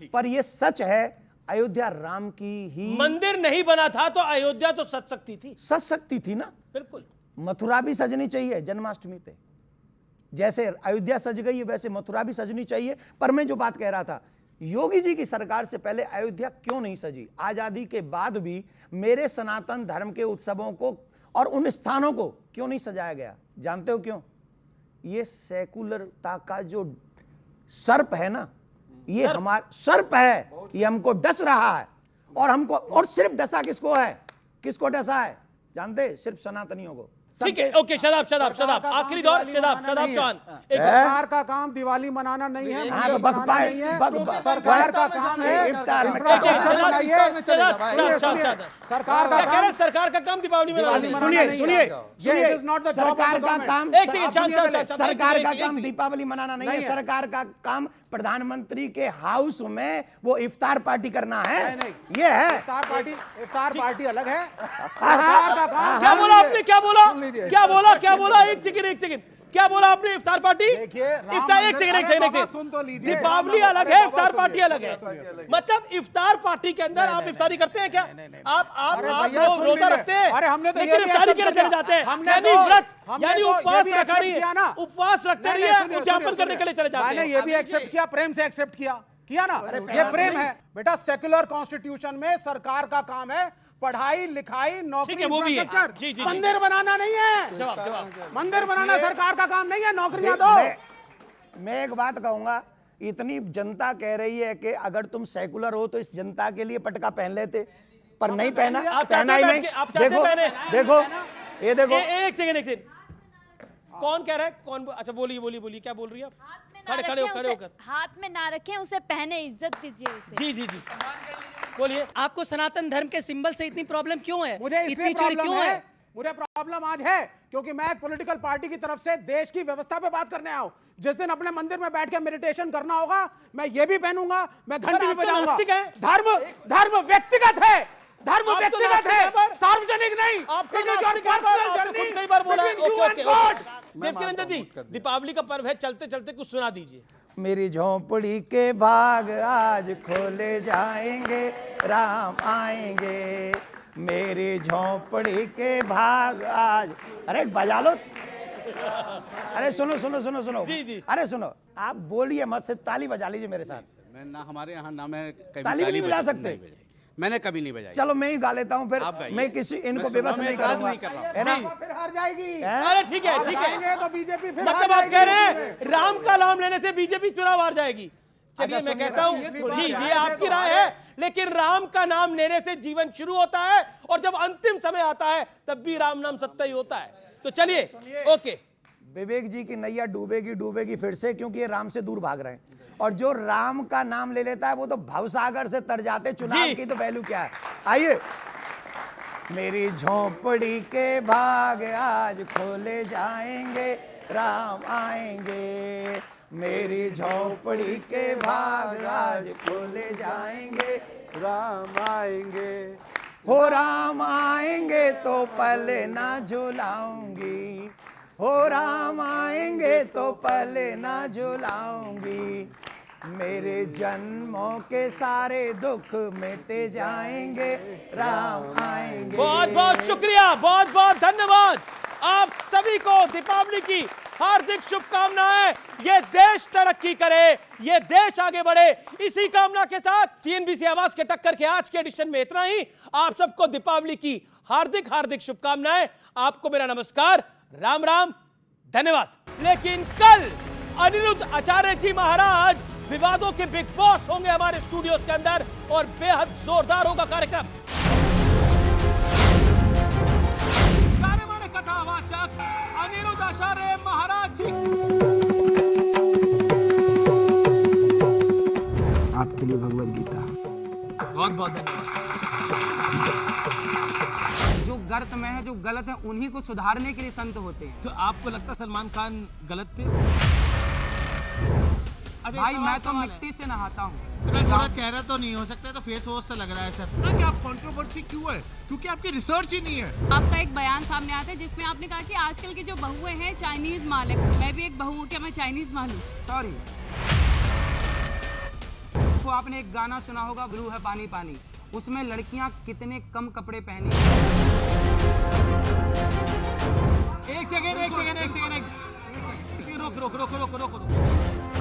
पर ये सच है, अयोध्या राम की ही मंदिर नहीं बना था तो अयोध्या तो सज सकती थी, सज सकती थी ना। बिल्कुल। मथुरा भी सजनी चाहिए जन्माष्टमी पे, जैसे अयोध्या सज गई है वैसे मथुरा भी सजनी चाहिए। पर मैं जो बात कह रहा था, योगी जी की सरकार से पहले अयोध्या क्यों नहीं सजी? आजादी के बाद भी मेरे सनातन धर्म के उत्सवों को और उन स्थानों को क्यों नहीं सजाया गया? जानते हो क्यों? ये सेकुलरता का जो सर्प है ना, ये हमारा सर्प है, ये हमको डस रहा है। और हमको, और सिर्फ डसा किसको है? किसको डसा है जानते? सिर्फ सनातनियों को। ठीक है, ओके, शदाब आखिरी दौर, शदाब चौहान। सरकार का काम दिवाली मनाना नहीं है, सरकार का काम है सरकार का कह रहे, सरकार का काम दीपावली मनाना नहीं। सुनिए, सरकार का काम, सरकार का काम दीपावली मनाना नहीं है, सरकार का काम प्रधानमंत्री के हाउस में वो इफ्तार पार्टी करना है। ये है इफ्तार पार्टी अलग है। क्या बोला आपने? क्या बोला? एक सेकंड, क्या बोला आपने? इफ्तार पार्टी, इफ्तार, एक सेकंड, दीपावली अलग है, इफ्तार पार्टी अलग है। मतलब इफ्तार पार्टी के अंदर आप इफ्तारी करते हैं क्या? आप रोजा रखते हैं, लेकिन इफ्तारी के लिए चले जाते हैं, यानी व्रत, यानी उपवास रखते रहिए, उद्यापन करने के लिए चले जाते हैं। ये भी एक्सेप्ट किया, प्रेम से एक्सेप्ट किया ना, ये प्रेम है बेटा। सेक्युलर कॉन्स्टिट्यूशन में सरकार का काम है पढ़ाई लिखाई नौकरी, वो भी है। मंदिर बनाना नहीं है, मंदिर बनाना सरकार का काम नहीं है, नौकरियां दो। मैं एक बात कहूंगा, इतनी जनता कह रही है कि अगर तुम सेकुलर हो तो इस जनता के लिए पटका पहन लेते, पर नहीं पहना, पहना ही नहीं। देखो ये देखो, एक सेकंड, कौन कह रहा है? कौन? अच्छा बोलिए, क्या बोल रही है आप? खड़े होकर। हाथ में ना रखें, उसे पहने, इज्जत दीजिए उसे। जी बोलिए। आपको सनातन धर्म के सिंबल से इतनी प्रॉब्लम क्यों है? मुझे इतनी चिढ़ क्यों है? मुझे प्रॉब्लम आज है क्योंकि मैं एक पॉलिटिकल पार्टी की तरफ से देश की व्यवस्था पे बात करने आया हूं। जिस दिन अपने मंदिर में बैठ के मेडिटेशन करना होगा, मैं ये भी पहनूंगा, मैं घंटी भी बजाऊंगा। धर्म व्यक्तिगत है, धर्म व्यक्तिगत है, सार्वजनिक नहीं। कई बार बोला। देवकीनंदन जी, दीपावली का पर्व है, चलते चलते कुछ सुना दीजिए। मेरी झोंपड़ी के भाग आज खोले जाएंगे, राम आएंगे। मेरी झोंपड़ी के भाग आज, अरे बजा लो, अरे सुनो। जी। अरे सुनो, आप बोलिए मत, से ताली बजा लीजिए मेरे साथ। मैं ना, हमारे यहाँ ना मैं ताली भी नहीं बजा सकते। मैंने कभी नहीं बजाई। चलो मैं ही गा लेता हूँ, फिर मैं किसी इनको बेबस नहीं करूंगा, है ना? फिर हार जाएगी। अरे ठीक है, तो बीजेपी फिर मतलब आप कह रहे हैं राम का नाम लेने से बीजेपी चुनाव हार जाएगी? चलिए मैं कहता हूँ, जी आपकी राय है, लेकिन राम का नाम लेने से जीवन शुरू होता है, और जब अंतिम समय आता है तब भी राम नाम सत्य ही होता है। तो चलिए, ओके। विवेक जी की नैया डूबेगी फिर से, क्योंकि ये राम से दूर भाग रहे हैं, और जो राम का नाम ले लेता है वो तो भवसागर से तर जाते। चुनाव की तो वैल्यू क्या है? आइए। मेरी झोंपड़ी के भाग आज खोले जाएंगे, राम आएंगे। मेरी झोंपड़ी के भाग आज खोले जाएंगे, राम आएंगे। हो राम आएंगे तो पहले ना झुलाऊंगी, हो राम आएंगे तो पहले ना झुलाऊंगी। मेरे जन्मों के सारे दुख मिटे जाएंगे, राम आएंगे। बहुत बहुत शुक्रिया, बहुत बहुत धन्यवाद आप सभी को। दीपावली की हार्दिक शुभकामनाएं। ये देश तरक्की करे, ये देश आगे बढ़े, इसी कामना के साथ सीएनबीसी आवाज के टक्कर के आज के एडिशन में इतना ही। आप सबको दीपावली की हार्दिक हार्दिक शुभकामनाएं। आपको मेरा नमस्कार, राम राम, धन्यवाद। लेकिन कल अनिरुद्ध आचार्य जी महाराज विवादों के बिग बॉस होंगे हमारे स्टूडियो के अंदर, और बेहद जोरदार होगा कार्यक्रम। जाने माने कथावाचक अनिरुद्ध आचार्य महाराज जी। आपके लिए भगवद गीता। बहुत बहुत धन्यवाद। जो गर्त में है, जो गलत है, उन्हीं को सुधारने के लिए संत होते हैं। तो आपको लगता सलमान खान गलत थे? भाई मैं तो मिट्टी से नहाता हूँ। थोड़ा चेहरा तो नहीं हो सकता, तो फेस वॉश से लग रहा है सर। क्या कंट्रोवर्सी क्यों है? क्योंकि आपकी रिसर्च ही नहीं है। आपका एक बयान सामने आता है जिसमें आपने कहा कि आजकल की जो बहुएं हैं चाइनीज माल है। मैं भी एक बहू हूँ, क्या मैं चाइनीज माल हूँ? सॉरी। तो आपने एक गाना सुना होगा, ब्लू है पानी पानी, उसमें लड़कियां कितने कम कपड़े पहनी। एक सेकेंड, रोक।